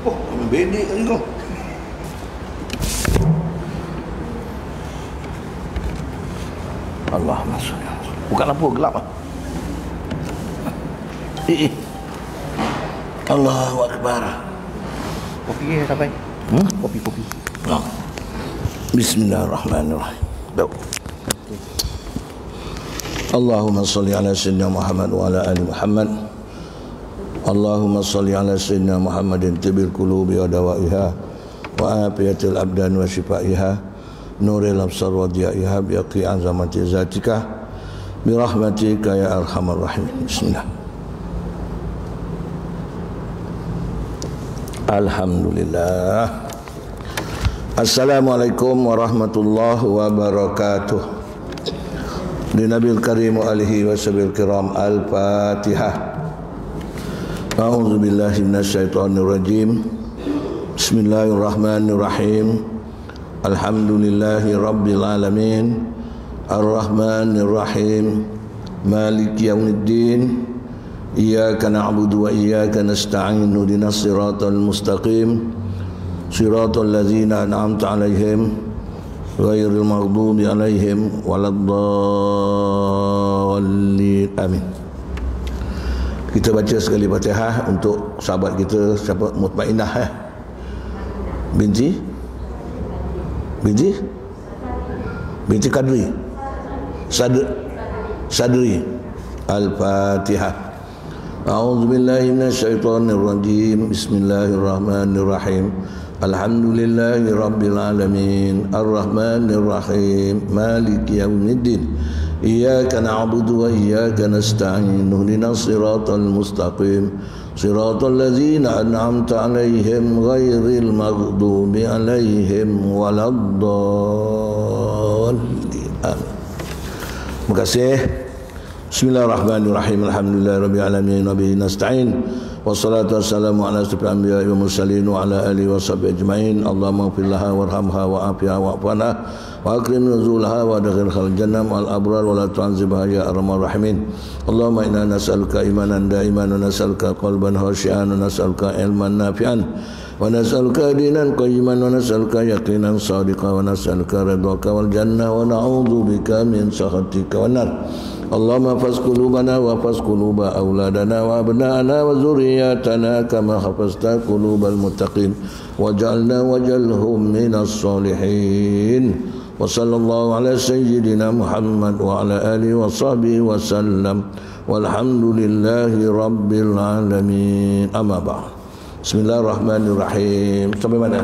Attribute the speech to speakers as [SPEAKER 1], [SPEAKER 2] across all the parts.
[SPEAKER 1] Oh, bedek kali kau. Allah masuk. Bukan lampu gelap ah. Allahu Akbar. Kopi sampai. Kopi. Nah. Bismillahirrahmanirrahim. Baik. Allahumma salli ala sayyidina Muhammad wa ala ali Muhammad. Allahumma salli ala sayyidina Muhammadin tibil qulubi wa dawaiha wa afiyatil abdan wa shifaiha nuril absar wa diyaiha bi aqi azamati zatika bi rahmatika ya arhamar rahim. Bismillah. Alhamdulillah. Assalamualaikum warahmatullahi wabarakatuh. Di Nabil Karim wa alihi wa sahbihi kiram. Al-Fatihah. A'udzu billahi minasyaitonir rajim. Bismillahirrahmanirrahim. Alhamdulillahi rabbil alamin. Ar-Rahmanir Rahim. Maliki yaumiddin. Iyyaka na'budu wa iyyaka nasta'in. Ihdinas siratal mustaqim. Siratal ladzina an'amta 'alaihim ghairil maghdubi 'alaihim waladdallin. Amin. Kita baca sekali Fatihah untuk sahabat kita siapa Mutmainah binti Kadri Sadri. Al-Fatihah. A'udzu billahi minasyaitonir rajim. Bismillahirrahmanirrahim. Alhamdulillahi rabbil alamin. Ar-Rahmanir Rahim. Maliki yaumiddin. Iyyaka na'budu wa iyyaka nasta'in. Ihdinas siratal mustaqim. Siratal ladzina an'amta 'alaihim ghairil maghdubi 'alaihim waladdallin. Terima kasih. Bismillahirrahmanirrahim. Alhamdulillahirabbil alamin wa bihi nasta'in. Wassalatu wassalamu ala asyrafil anbiya'i wal mursalin wa ala alihi washabbihi ajmain. Allahumma ighfir laha warhamha wa'afiha wa'fu anha wa akrim nuzulaha wa adkhilha al-jannah ma'al abrar wa la tu'adzibha ya arhamar rahimin. Allahumma inna nas'aluka imanan da'iman wa nas'aluka qalban khashi'an wa nas'aluka ilman nafi'an wa nas'aluka dinan qayyiman wa nas'aluka yaqinan shadiqan wa nas'aluka ridhaka wal jannah wa na'udzubika min sakhatika wan nar. Allahumma faz qulubana wa faz quluba auladana wa abna'ana wa zurriyatana kama hafazta qulubal muttaqin waj'alna waj'alhum minas solihin. Wa sallallahu ala sayyidina Muhammad wa ala alihi wa sahbihi wa sallam. Walhamdulillahi rabbil alamin. Amma ba'd. Bismillahirrahmanirrahim. Sampai mana?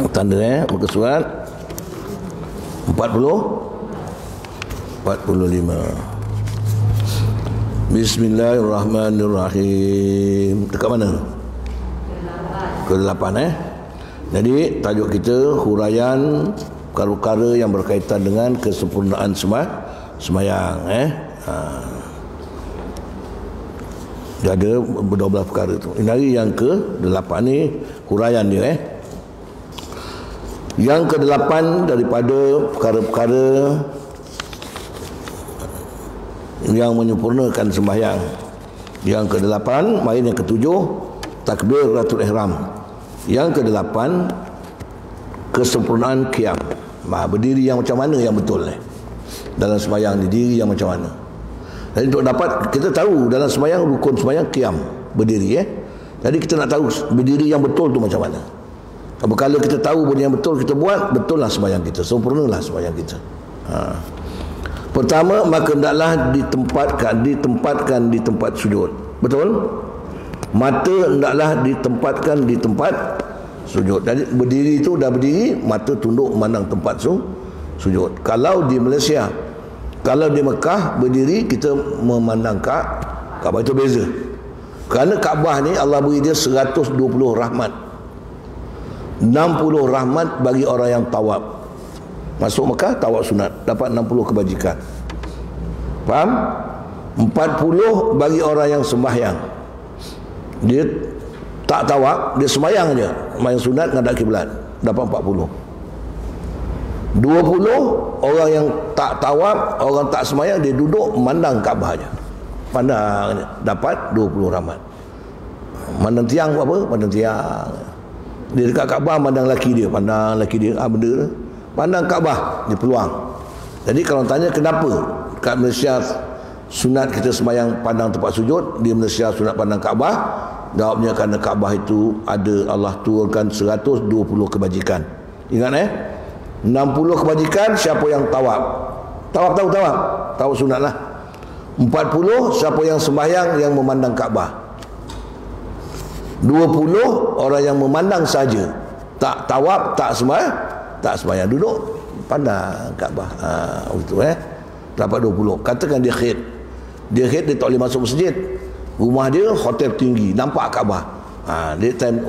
[SPEAKER 1] Tanda muka surat 45. Bismillahirrahmanirrahim. Dekat mana? Ke-8 Jadi tajuk kita huraian perkara-perkara yang berkaitan dengan kesempurnaan sembahyang Dia ada 12 perkara tu. Ini yang ke-8 ni huraian dia Yang ke-8 daripada perkara-perkara yang menyempurnakan sembahyang. Yang ke-8, mari yang ke-7, takbiratul ihram. Yang ke-8, kesempurnaan qiyam. Berdiri yang macam mana yang betul dalam sembahyang ni, diri yang macam mana. Jadi untuk dapat kita tahu dalam sembahyang, rukun sembahyang qiyam, berdiri Jadi kita nak tahu berdiri yang betul tu macam mana. Kalau kita tahu benda yang betul kita buat, betul lah sembahyang kita, sempurnalah sembahyang kita. Pertama, maka hendaklah ditempatkan di tempat sujud. Betul? Mata hendaklah ditempatkan di tempat sujud. Jadi berdiri itu dah berdiri, mata tunduk memandang tempat sujud. Kalau di Malaysia, kalau di Mekah berdiri kita memandang Kaabah, itu beza. Kerana Kaabah ni Allah beri dia 120 rahmat. 60 rahmat bagi orang yang tawaf. Masuk Mekah tawaf sunat, dapat 60 kebajikan. Faham? 40 bagi orang yang sembahyang. Dia tak tawaf, dia sembahyang je, sembahyang sunat ngadap kiblat, dapat 40. 20 orang yang tak tawaf, orang tak sembahyang, dia duduk memandang Kaabah je. pandang dapat 20 rahmat. Mandang tiang buat apa? Pandang tiang. Dia dekat Kaabah pandang laki dia, benda tu. Pandang Kaabah dia peluang. Jadi kalau tanya kenapa kat Malaysia sunat kita sembahyang pandang tempat sujud, di Malaysia sunat pandang Kaabah, jawabnya kerana Kaabah itu ada Allah turunkan 120 kebajikan. Ingat 60 kebajikan siapa yang tawaf. Tawaf tahu tawaf. Tawaf sunat lah. 40 siapa yang sembahyang yang memandang Kaabah. 20 orang yang memandang saja, tak tawaf, tak sembahyang, duduk pandang Kaabah. Begitu dapat 20. Katakan dia khid. Dia tak boleh masuk masjid. Rumah dia hotel tinggi, nampak Kaabah. Dia time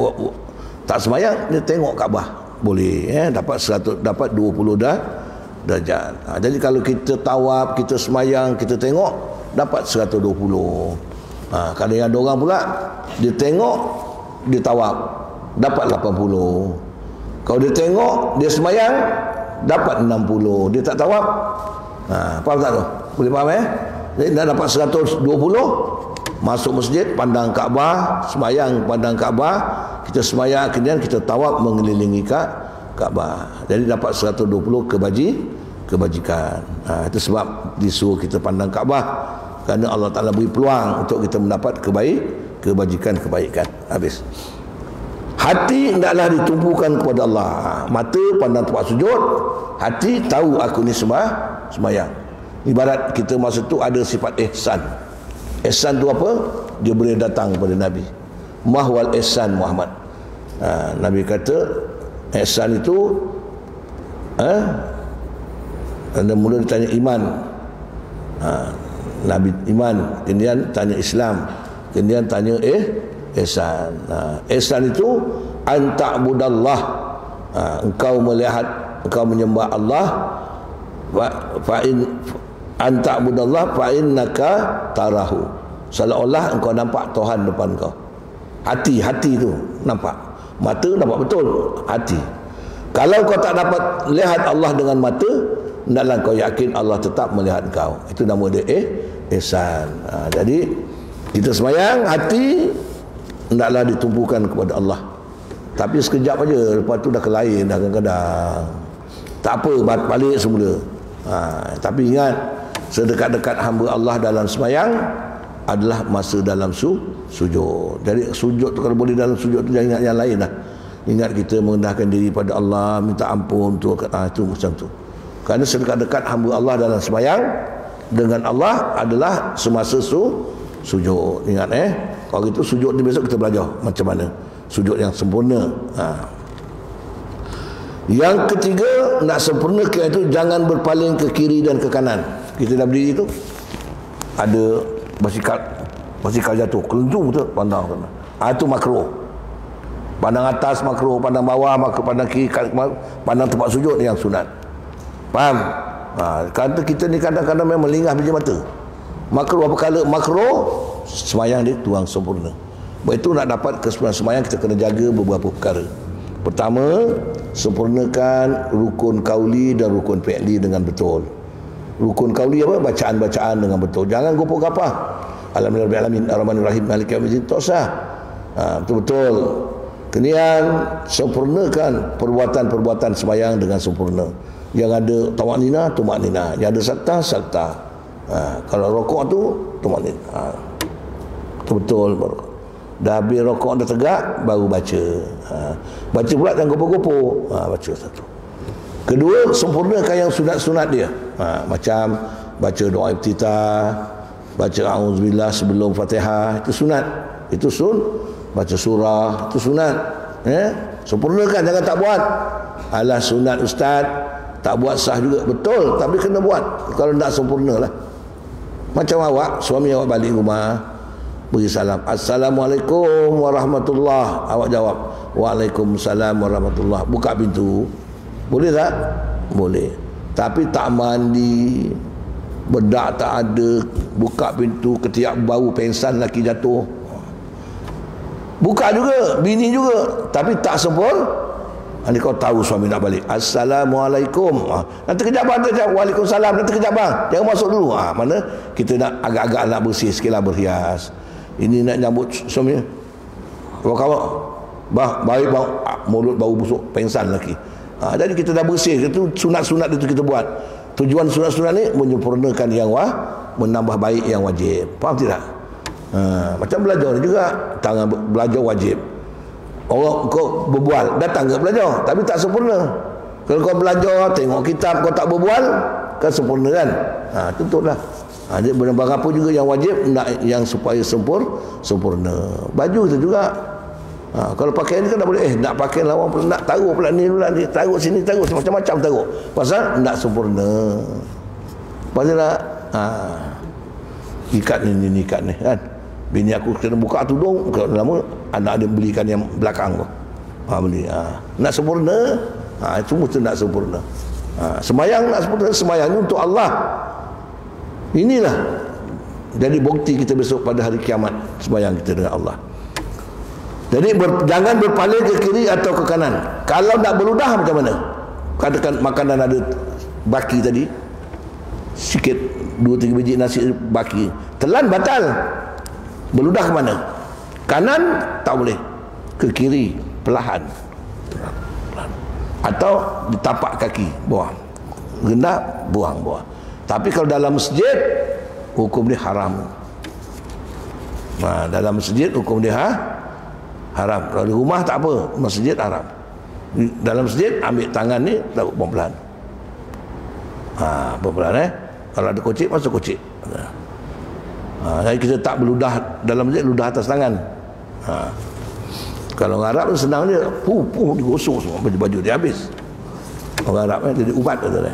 [SPEAKER 1] tak sembahyang, dia tengok Kaabah. Boleh dapat 100, dapat 20 darjat. Jadi kalau kita tawaf, kita sembahyang, kita tengok, dapat 120. Kadang ada orang pula dia tengok, dia tawaf, dapat 80. Kalau dia tengok, dia sembahyang, dapat 60. Dia tak tawaf, faham tak tu? Boleh faham Jadi dah dapat 120. Masuk masjid, pandang Kaabah, sembahyang pandang Kaabah, kita sembahyang, kemudian kita tawaf mengelilingi Kaabah. Jadi dapat 120 kebajikan. Itu sebab disuruh kita pandang Kaabah, kerana Allah Ta'ala beri peluang untuk kita mendapat kebaikan. Habis. Hati hendaklah ditumpukan kepada Allah. Mata pandang tempat sujud, hati tahu aku ni sembahyang. Ibarat kita masa tu ada sifat ihsan. Ihsan tu apa? Dia boleh datang kepada Nabi. Mahwal ihsan Muhammad. Nabi kata ihsan itu anda mula ditanya iman. Nabi iman, kemudian tanya Islam, kemudian tanya ihsan. Ihsan itu anta'budallah, engkau melihat, engkau menyembah Allah, fa in anta'budallah fa innaka tarahu, seolah-olah engkau nampak Tuhan depan kau. Hati tu nampak, mata nampak betul, hati. Kalau kau tak dapat lihat Allah dengan mata, hendaklah kau yakin Allah tetap melihat kau. Itu nama dia ihsan. Jadi kita sembahyang, hati hendaklah ditumpukan kepada Allah. Tapi sekejap aja, lepas tu dah ke lain dah kadang-kadang. Tak apa, balik semula. Tapi ingat, sedekat-dekat hamba Allah dalam sembahyang adalah masa dalam sujud. Jadi sujud tu, kalau boleh dalam sujud tu jangan ingat yang lain lah. Ingat kita merendahkan diri pada Allah, minta ampun tu, itu macam tu. Kerana sedekat-dekat hamba Allah dalam sembahyang dengan Allah adalah semasa sujud. Ingat kalau itu sujud ni besok kita belajar macam mana sujud yang sempurna. Yang ketiga, nak sempurnakan itu jangan berpaling ke kiri dan ke kanan. Kita dah berdiri tu, ada basikal jatuh, kelentung tu pandang. Itu makruh. Pandang atas makruh, pandang bawah makruh, pandang kiri, pandang tempat sujud yang sunat. Faham? Kata kita ni kadang-kadang memang melingah biji mata. Makruh apa kala makruh, sembahyang dia tuang sempurna. Begitu nak dapat kesempurnaan sembahyang, kita kena jaga beberapa perkara. Pertama, sempurnakan rukun kauli dan rukun fi'li dengan betul. Rukun kauli apa? Bacaan-bacaan dengan betul. Jangan gopoh-gapah. Alhamdulillah alamin arrahmanir rahim maliki yaumiddin, tak usah. Betul-betul. Kemudian sempurnakan perbuatan-perbuatan sembahyang dengan sempurna. Yang ada tumaknina, yang ada sakta. Kalau rokok tu tumaknina. Betul baru. Dah habis rokok, dah tegak, baru baca. Baca pula jangan gopoh-gopoh. Baca satu. Kedua, sempurnakan yang sunat-sunat dia. Macam baca doa iftitah, baca a'udzubillah sebelum Fatihah, itu sunat. Itu baca surah, itu sunat. Sempurnakan, jangan tak buat. Alah sunat ustaz, tak buat sah juga. Betul, tapi kena buat. Kalau tak sempurna lah. Macam awak, suami awak balik rumah, beri salam, Assalamualaikum warahmatullahi. Awak jawab, Waalaikumsalam warahmatullahi. Buka pintu. Boleh tak? Boleh. Tapi tak mandi, bedak tak ada, buka pintu, ketiak bau pengsan laki jatuh. Buka juga, bini juga, tapi tak Nanti kau tahu suami nak balik. Assalamualaikum. Nanti kejap bang, Waalaikumsalam. Nanti kejap bang. Jangan masuk dulu. Mana kita nak agak-agak nak bersih sikit lah, berhias. Ini nak nyambut suami. Kawan-kawan, baik bang, mulut bau busuk, pengsan lagi. Jadi kita dah bersih. Itu sunat-sunat itu kita buat. Tujuan sunat-sunat ni menyempurnakan yang menambah baik yang wajib. Faham tidak? Macam belajar juga. Tangan belajar wajib. Orang kau berbual, datang ke belajar, tapi tak sempurna. Kalau kau belajar, tengok kitab, kau tak berbual, kan sempurna kan? Tentulah. Jadi barang apa juga yang wajib, nak yang supaya sempurna. Baju tu juga. Kalau pakaian kan tak boleh. Nak pakai lawan pula, nak taruh pula ni, taruh sini, taruh macam-macam taruh. Pasal nak sempurna. Pasal nak ikat ni kan. Bini aku kena buka tudung, lama anak dia belikan yang belakang tu. Beli. Nak sempurna, semua tu nak sempurna. Semayang nak sempurna, semayang untuk Allah. Inilah jadi bukti kita besok pada hari kiamat, semayang kita dengan Allah. Jadi jangan berpaling ke kiri atau ke kanan. Kalau nak berludah macam mana? Katakan makanan ada baki tadi, sikit 2-3 biji nasi baki, telan batal. Berludah ke mana? Kanan tak boleh, ke kiri perlahan. Atau di tapak kaki, buang. Genap, buang. Tapi kalau dalam masjid, hukum dia haram. Dalam masjid hukum dia haram. Kalau di rumah tak apa, masjid haram. Dalam masjid ambil tangan ni, taruh pelan-pelan. Pelan-pelan Kalau ada kocik, masuk kocik. Jadi kita tak berludah dalam masjid, ludah atas tangan. Kalau orang Arab senang dia, digosok semua baju-baju dia habis. Orang Arab jadi ubat kata dia.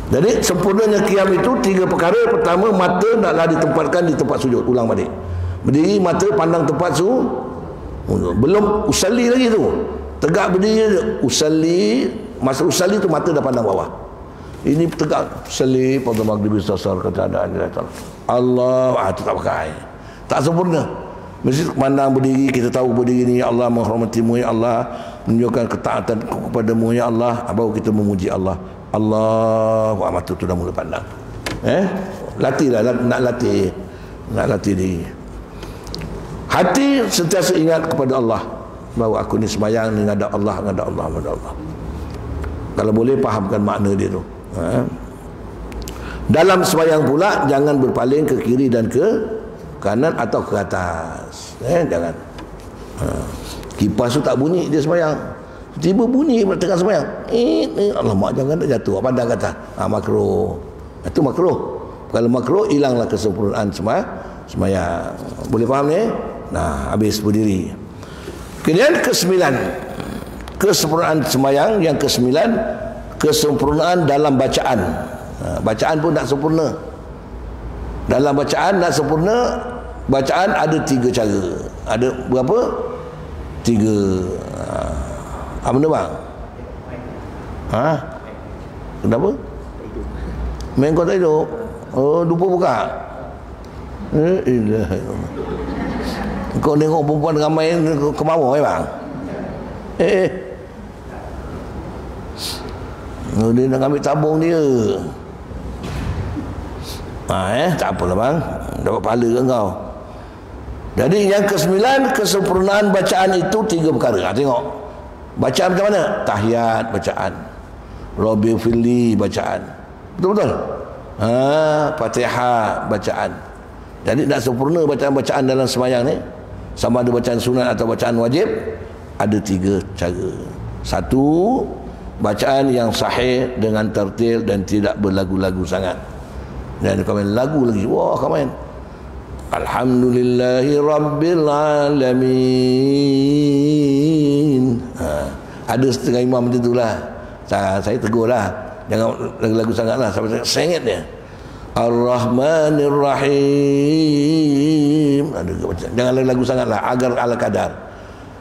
[SPEAKER 1] Jadi sempurnanya qiyam itu 3 perkara. Pertama, mata naklah ditempatkan di tempat sujud. Ulang balik. Berdiri, mata pandang tempat belum usalli lagi tu. Tegak berdiri, usalli. Masa usalli tu mata dah pandang bawah. Ini tegak usalli pada maghrib asar kata ada Allah, itu tak pakai. Tak sempurna. Mesti pandang berdiri, kita tahu berdiri ni ya Allah menghormatimu ya Allah, menunjukkan ketaatan kepadamu ya Allah, baru kita memuji Allah. Allah, mata tu dah mula pandang. Latihlah, nak latih diri. Hati sentiasa ingat kepada Allah, bahawa aku ni sembahyang ni ngadap Allah. Kalau boleh fahamkan makna dia tu. Dalam sembahyang pula jangan berpaling ke kiri dan ke kanan atau ke atas. Jangan. Kipas tu tak bunyi dia sembahyang. Tiba bunyi tengah sembahyang. Alamak, jangan tak jatuh. Pandang kata. Makruh. Itu makruh. Kalau makruh, hilanglah kesempurnaan sembahyang. Boleh faham ni? Habis berdiri. Kemudian ke-9, kesempurnaan sembahyang. Yang ke-9, kesempurnaan dalam bacaan. Bacaan pun nak sempurna. Dalam bacaan nak sempurna, bacaan ada 3 cara. Ada berapa? 3. Apa benda bang? Kenapa? Main kau tak hidup? Lupa buka. Kau tengok perempuan ramai ke bawah bang? Dia nak ambil tabung dia. Tak apalah bang, dapat pahala ke kau. Jadi yang ke-9, kesempurnaan bacaan itu 3 perkara. Tengok bacaan macam mana? Tahiyat bacaan, Rabbi firli bacaan, betul-betul. Fatihah bacaan. Jadi nak sempurna bacaan-bacaan dalam sembahyang ni, sama ada bacaan sunat atau bacaan wajib, ada 3 cara. 1, bacaan yang sahih dengan tertil dan tidak berlagu-lagu sangat. Dan kau main lagu lagi, wah kau main Alhamdulillahi Rabbil Alamin. Ada setengah imam macam itulah. Saya tegur lah, jangan lagu-lagu sangat lah, sampai sengit dia. Ar-Rahmanir Rahim. Jangan lagu sangat lah, agar ala kadar.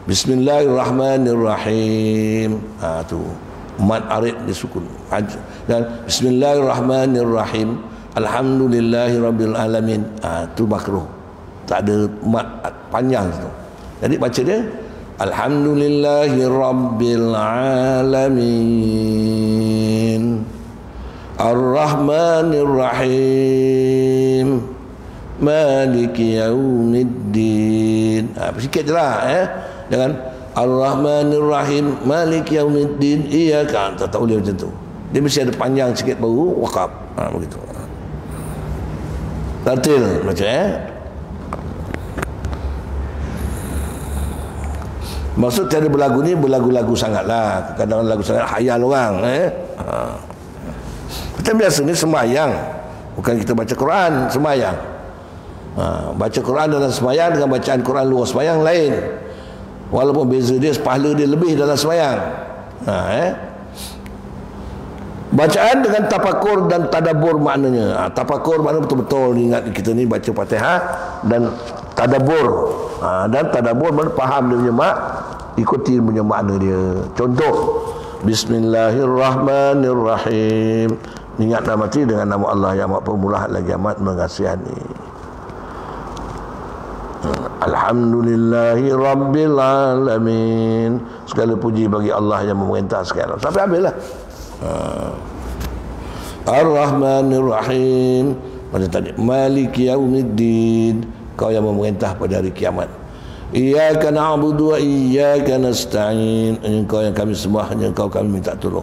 [SPEAKER 1] Bismillahirrahmanirrahim. Tu mat arid disukun. Dan Bismillahirrahmanirrahim. Alhamdulillahirabbil alamin. Tu makruh. Tak ada mat panjang tu. Jadi baca dia Alhamdulillahi Rabbil Alamin, Ar-Rahmanir Rahim, Maliki Yaumiddin. Sikit je lah, jangan Ar-Rahmanir Rahim, Maliki Yaumiddin, Iyyaka. Tak boleh macam tu. Dia mesti ada panjang sikit baru wakaf. Begitu. Tartil macam Maksud cara berlagu ni berlagu-lagu sangatlah. Kadang-kadang lagu sangat khayal orang. Kita biasa ni sembahyang. Bukan kita baca Quran, sembahyang. Baca Quran dalam sembahyang dengan bacaan Quran luar sembahyang lain. Walaupun beza dia, pahala dia lebih dalam sembahyang. Bacaan dengan tafakur dan tadabbur maknanya. Tafakur maknanya betul-betul ingat kita ni baca Fatihah dan tadabbur. Dan tadabbur maknanya faham dia punya ikuti punya makna dia. Contoh, Bismillahirrahmanirrahim. Ingat nama mati dengan nama Allah yang amat pemurah lagi amat mengasihani. Alhamdulillahi Rabbil Alamin. Segala puji bagi Allah yang memerintah sekalian. Sampai habislah. Ar-Rahmanir Rahim. Macam tadi, Maliki Yaumiddin, Kau yang memerintah pada hari kiamat. Iyyaka na'budu wa iyyaka nasta'in. Engkau yang kami sembah, hanya Engkau kami minta tolong.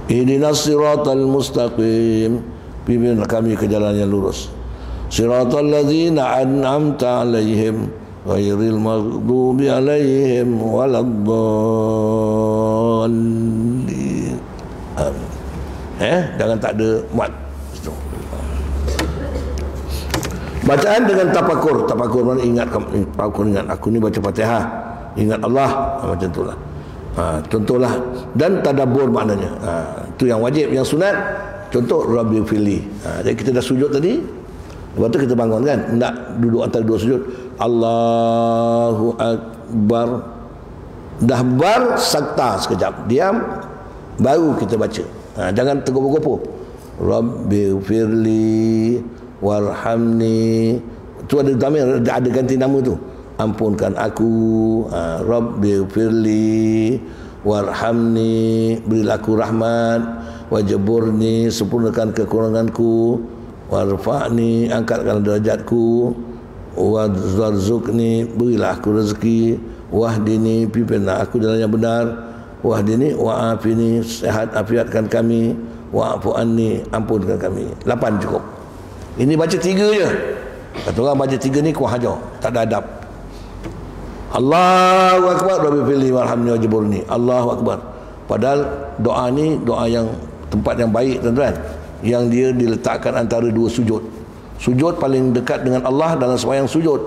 [SPEAKER 1] Ihdinas siratal mustaqim. Pimpin kami ke jalan yang lurus. Siratal ladzina an'amta 'alaihim ghairil maghdubi 'alaihim waladdallin. Jangan tak ada mat. Bacaan dengan tafakur. Tafakur mana ingat aku ni baca Fatihah, ingat Allah, macam itulah. Contohlah. Dan tadabbur maknanya. Itu yang wajib, yang sunat. Contoh Rabbi Fili. Jadi kita dah sujud tadi. Lepas tu kita bangun kan, nak duduk antara dua sujud. Allahu Akbar. Dah bar, sakta sekejap, diam, baru kita baca. Jangan tergopoh-gopoh. Rabbi firli warhamni. Tu ada damir, ada ganti nama tu. Ampunkan aku. Rabbi firli warhamni, berilah aku rahmat. Wajburni, sempurnakan kekuranganku. Warfa'ni, angkatkan derajatku. Warzuqni, berilah aku rezeki. Wahdini, pimpinlah aku jalan yang benar. Wahdini wa'afini, sehat afiatkan kami. Wa'fu anni, ampunkan kami. 8 cukup. Ini baca 3 je. Kata orang baca 3 ni kuah hajar, tak ada adab. Allahu Akbar, Rabbi firli warhamni wajburni. Allahu Akbar. Padahal doa ni doa yang tempat yang baik, tuan-tuan. Yang dia diletakkan antara dua sujud. Sujud paling dekat dengan Allah dalam sembahyang sujud.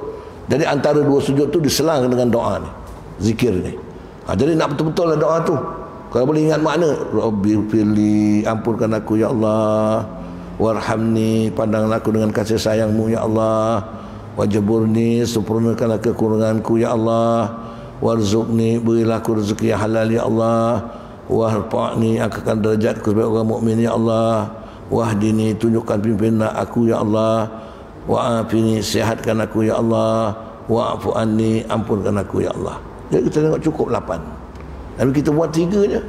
[SPEAKER 1] Jadi antara dua sujud tu diselang dengan doa ni, zikir ni. Jadi nak betul-betul lah doa tu. Kalau boleh ingat makna, Rabbi firli, ampunkan aku ya Allah. Warhamni, pandanglah aku dengan kasih sayangmu ya Allah. Wajburni, sempurnakanlah kekuranganku ya Allah. Warzuqni, berilah aku rezeki yang halal ya Allah. Warfa'ni, angkatkan derajatku sebagai orang mukmin ya Allah. Wahdini, tunjukkan pimpinlah aku ya Allah. Wa'afini, sihatkan aku ya Allah. Wa'fu anni, ampunkan aku ya Allah. Jadi kita tengok cukup 8. Tapi kita buat 3 je.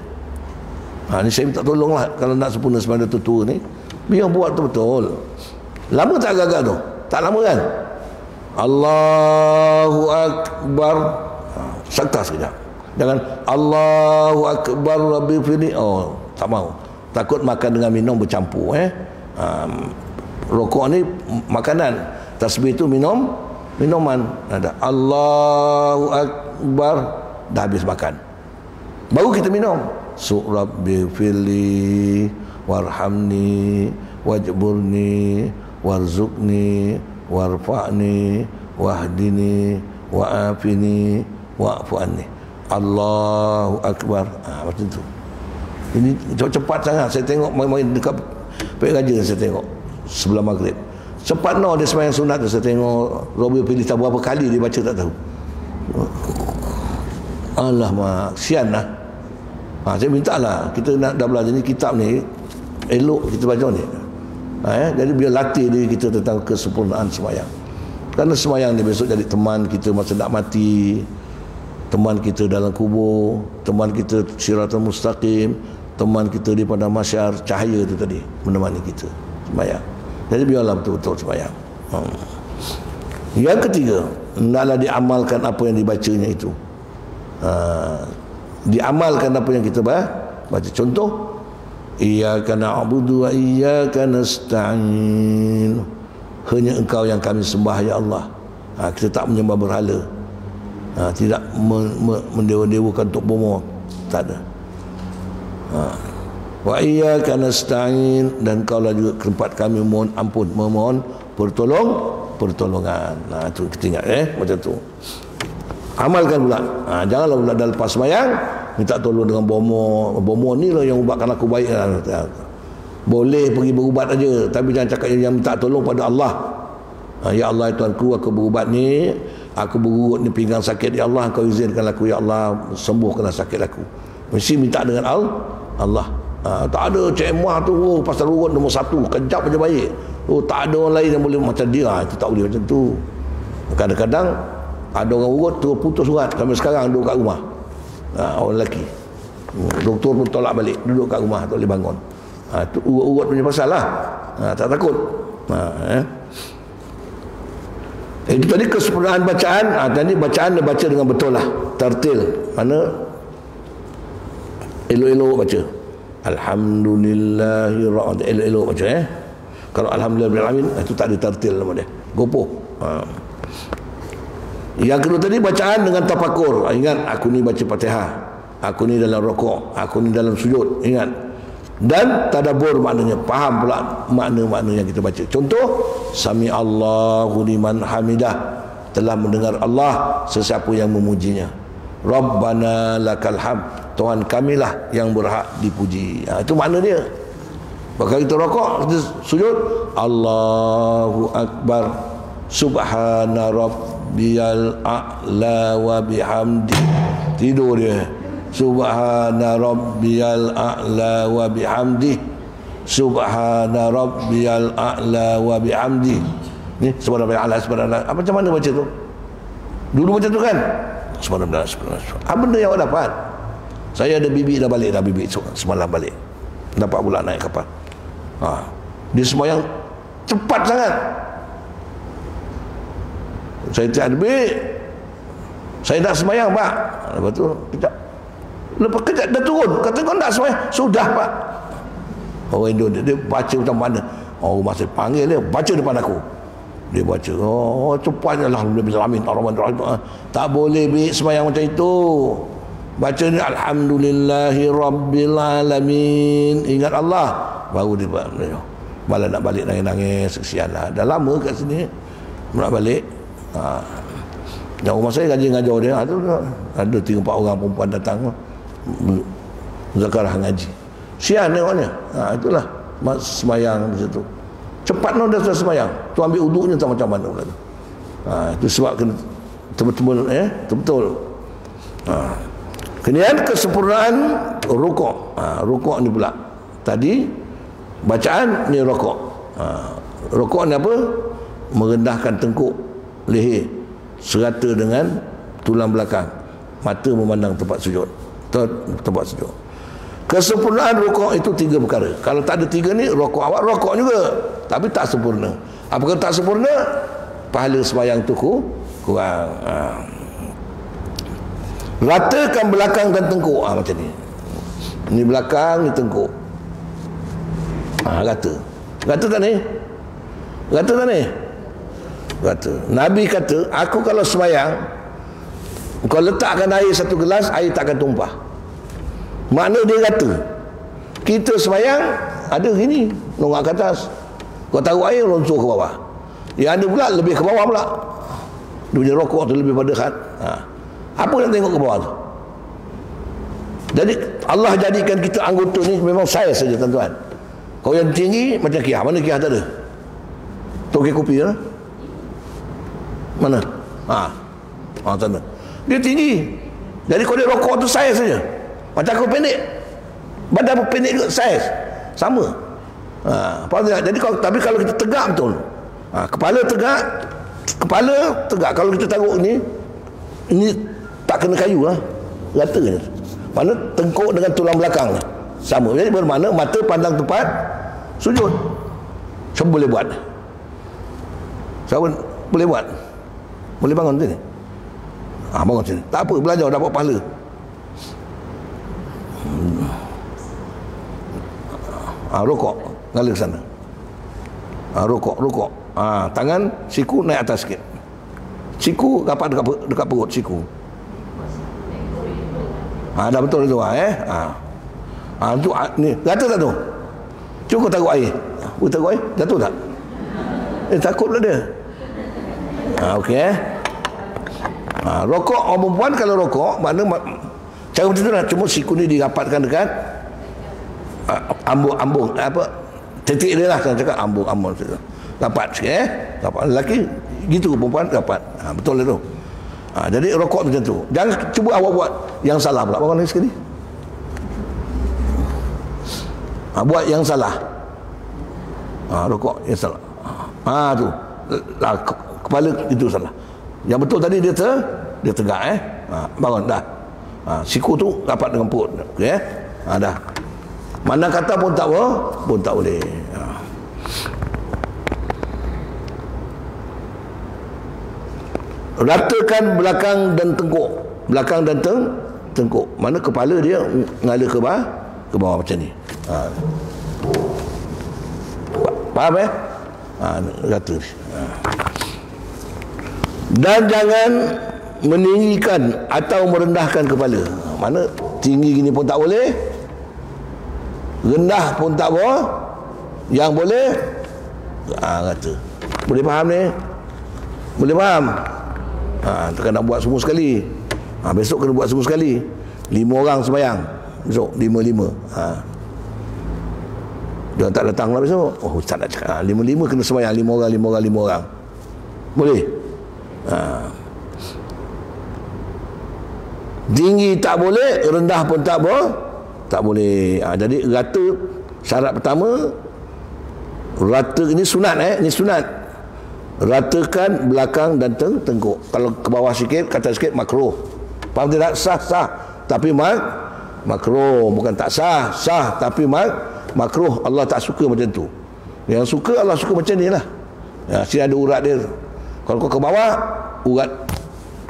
[SPEAKER 1] Ni saya minta tolong lah, kalau nak sempurna sembahyang tua ni, biar buat betul-betul. Lama tak agak-agak tu? Tak lama kan? Allahu Akbar, sakta sekejap. Jangan Allahu Akbar Rabbi firli. Tak mau. Takut makan dengan minum bercampur. Rokok ni makanan, tasbih tu minuman. Ada Allahu Akbar, dah habis makan, baru kita minum. Rabbi firli warhamni wajburni warzuqni warfa'ni wahdini wa'afini wa'fu anni. Allahu Akbar. Macam tu. Ini cepat sangat. Saya tengok main dekat Pek Raja, saya tengok sebelah maghrib. Cepat dia sembahyang sunat tu. Saya tengok Rabbi pilih tak berapa kali dia baca tak tahu. Alamak, sian lah. Saya minta lah, kita nak dah belajar ni kitab ni, elok kita baca ni. Jadi biar latih diri kita tentang kesempurnaan sembahyang. Kerana sembahyang ni besok jadi teman kita masa nak mati. teman kita dalam kubur, teman kita siratal mustaqim, teman kita di padang mahsyar, cahaya itu tadi menemani kita sembahyang. Jadi biarlah betul-betul sembahyang. Yang ketiga, hendaklah diamalkan apa yang dibacanya itu. Diamalkan apa yang kita baca. Contoh, iyyaka na'budu wa iyyaka nasta'in. Hanya engkau yang kami sembah ya Allah. Kita tak menyembah berhala, tidak mendewa-dewakan tok bomo, tak ada. Wa iyyaka nasta'in, dan kaulah juga tempat kami mohon ampun, memohon pertolongan. Itu kita ingat macam tu. Amalkan pula. Janganlah pula dalam lepas sembahyang minta tolong dengan bomo ni lah yang ubatkan aku baik. Boleh pergi berubat aja, tapi jangan cakap yang minta tolong pada Allah. Ya Allah Tuanku, aku berubat ni, aku berurut ni pinggang sakit, ya Allah Engkau izinkan aku, ya Allah sembuhkanlah sakit aku. Mesti minta dengan Allah. Tak ada cemah tu pasal urut nombor 1 kejap aja baik. Tak ada orang lain yang boleh macam dia. Itu tak boleh macam tu. Kadang-kadang ada orang urut terus putus urat sampai sekarang duduk kat rumah. Orang lelaki, doktor pun tolak balik, duduk kat rumah tak boleh bangun. Itu urut-urut punya pasal lah. Tak takut. Itu tadi kesempurnaan bacaan. Tadi bacaan dia baca dengan betul lah, tertil, mana elok-elok baca. Alhamdulillahi elok-elok baca. Kalau alhamdulillahirabbil alamin, itu tak ada tertil nama dia, gopoh. Yang kedua tadi bacaan dengan tafakur. Ingat, aku ni baca Fatihah, aku ni dalam rokok, aku ni dalam sujud, ingat. Dan tadabbur maknanya, faham pula makna-makna yang kita baca. Contoh, sami Allahu liman hamidah, telah mendengar Allah sesiapa yang memujinya. Rabbana lakal hamd, Tuhan kamilah yang berhak dipuji. Itu makna dia. Maka kita rokok, kita sujud, Allahu akbar, subhana rabbiyal a'la wa bihamdi. Tidur dia, subhana rabbiyal a'la wa bihamdi, subhana rabbiyal a'la wa bihamdi. Ni subhanallah ala subhanallah. Macam mana baca tu? Dulu macam tu kan? Subhanallah subhanallah. Apa benda yang awak dapat? Saya ada bibi dah balik dah, bibi semalam balik. Dapat pula naik kapal. Dia sembahyang cepat sangat. Saya tak ada bibi, saya nak sembahyang pak. Lepas tu kejap, lepas kejap dah turun, kata kau nak sembahyang. Sudah pak. Orang Indo dia baca macam mana? Masa panggil dia baca depan aku, dia baca cepatnya, alhamdulillah amin arrahmanirrahim. Tak boleh bi sembahyang macam itu. Baca ni alhamdulillahi rabbil alamin, ingat Allah, baru dia malah nak balik nangis-nangis. Kesianlah, dah lama kat sini nak balik. Dan rumah saya ngajar dia, ada 3-4 orang perempuan datang zakarah ngaji. Sian tengoknya. Itulah sembahyang macam tu. Cepat dah selesai sembahyang, tu ambil uduknya tak macam mana pula tu. Itu sebab kena betul-betul. Kemudian kesempurnaan rukuk. Rukuk ni pula, tadi bacaan, ni rukuk. Rukuk ni apa? Merendahkan tengkuk, leher serata dengan tulang belakang, mata memandang tempat sujud, tempat sujud. Kesempurnaan rukuk itu 3 perkara. Kalau tak ada 3 ni, rukuk awak rukuk juga, tapi tak sempurna. Apakah tak sempurna? Pahala sembahyang tu kurang. Ratakan belakang dan tengkuk. Macam ni. Ni belakang, ni tengkuk. Rata. Rata tak ni? Rata tak ni? Rata. Nabi kata, aku kalau sembahyang, kau letakkan air 1 gelas, air tak akan tumpah. Makna dia rata. Kita sembahyang ada gini, nongak ke atas, kau taruh air loncor ke bawah. Yang ada pula lebih ke bawah pula. Dia punya rokok tu lebih pada khat. Apa yang tengok ke bawah tu? Jadi Allah jadikan kita anggota ni memang saiz saja tuan-tuan. Kau yang tinggi macam Kiah. Mana Kiah tak ada? Tokek kopi lah. Mana? Sana. Dia tinggi. Jadi kau dia rokok tu saiz saja. Macam aku pendek, badan aku pendek juga, saiz sama. Jadi tapi kalau kita tegak betul, kepala tegak. Kalau kita taruh ni tak kena kayu lah, rata je. Mana tengkuk dengan tulang belakang sama. Jadi bermakna mata pandang tempat sujud. Siapa boleh buat? Siapa boleh buat? Boleh bangun sini? Bangun sini. Tak apa, belajar dapat pahala. Rokok, ngalir sana. Rokok. Tangan siku naik atas sikit. Siku rapat dekat perut siku. Dah betul tu tu ni rata tak tu? Cuba taruh air. Taruh air, jatuh tak? Takut pula dia. Okey. Rokok orang perempuan kalau rokok makna cara macam tu lah, cuma siku ni dirapatkan dekat ambung apa titik dia lah, saya cakap ambung rapat sikit rapat. Lelaki gitu, perempuan rapat. Betul lah tu. Jadi rokok macam tu. Jangan cuba awak buat yang salah pula. Bangun lagi sekali. Buat yang salah. Rokok yang salah. Tu kepala itu salah. Yang betul tadi dia tegak bangun dah. Siku tu rapat dengan perut. Okey dah. Mana kata pun tak boleh. Ratakan belakang dan tengkuk. Belakang dan tengkuk. Mana kepala dia ngalir ke bawah macam ni. Faham rata. Dan jangan meninggikan atau merendahkan kepala. Mana tinggi gini pun tak boleh, rendah pun tak boleh. Yang boleh rata. Boleh faham ni? Boleh faham? Takkan nak buat semua sekali. Besok kena buat semua sekali. 5 orang sembahyang. Besok 5-5. Dia tak datang lah besok. Ustaz nak cakap 5-5 kena sembahyang. 5 orang. Boleh? Tinggi tak boleh, rendah pun tak boleh. Jadi rata, syarat pertama, rata ini sunat ini sunat. Ratakan belakang dan tengkuk. Kalau ke bawah sikit, ke atas sikit makruh. Faham tidak? Sah. Tapi makruh, bukan tak sah. Sah tapi makruh. Allah tak suka macam tu. Yang suka Allah suka macam ni lah. Sini ada urat dia. Kalau kau ke bawah, urat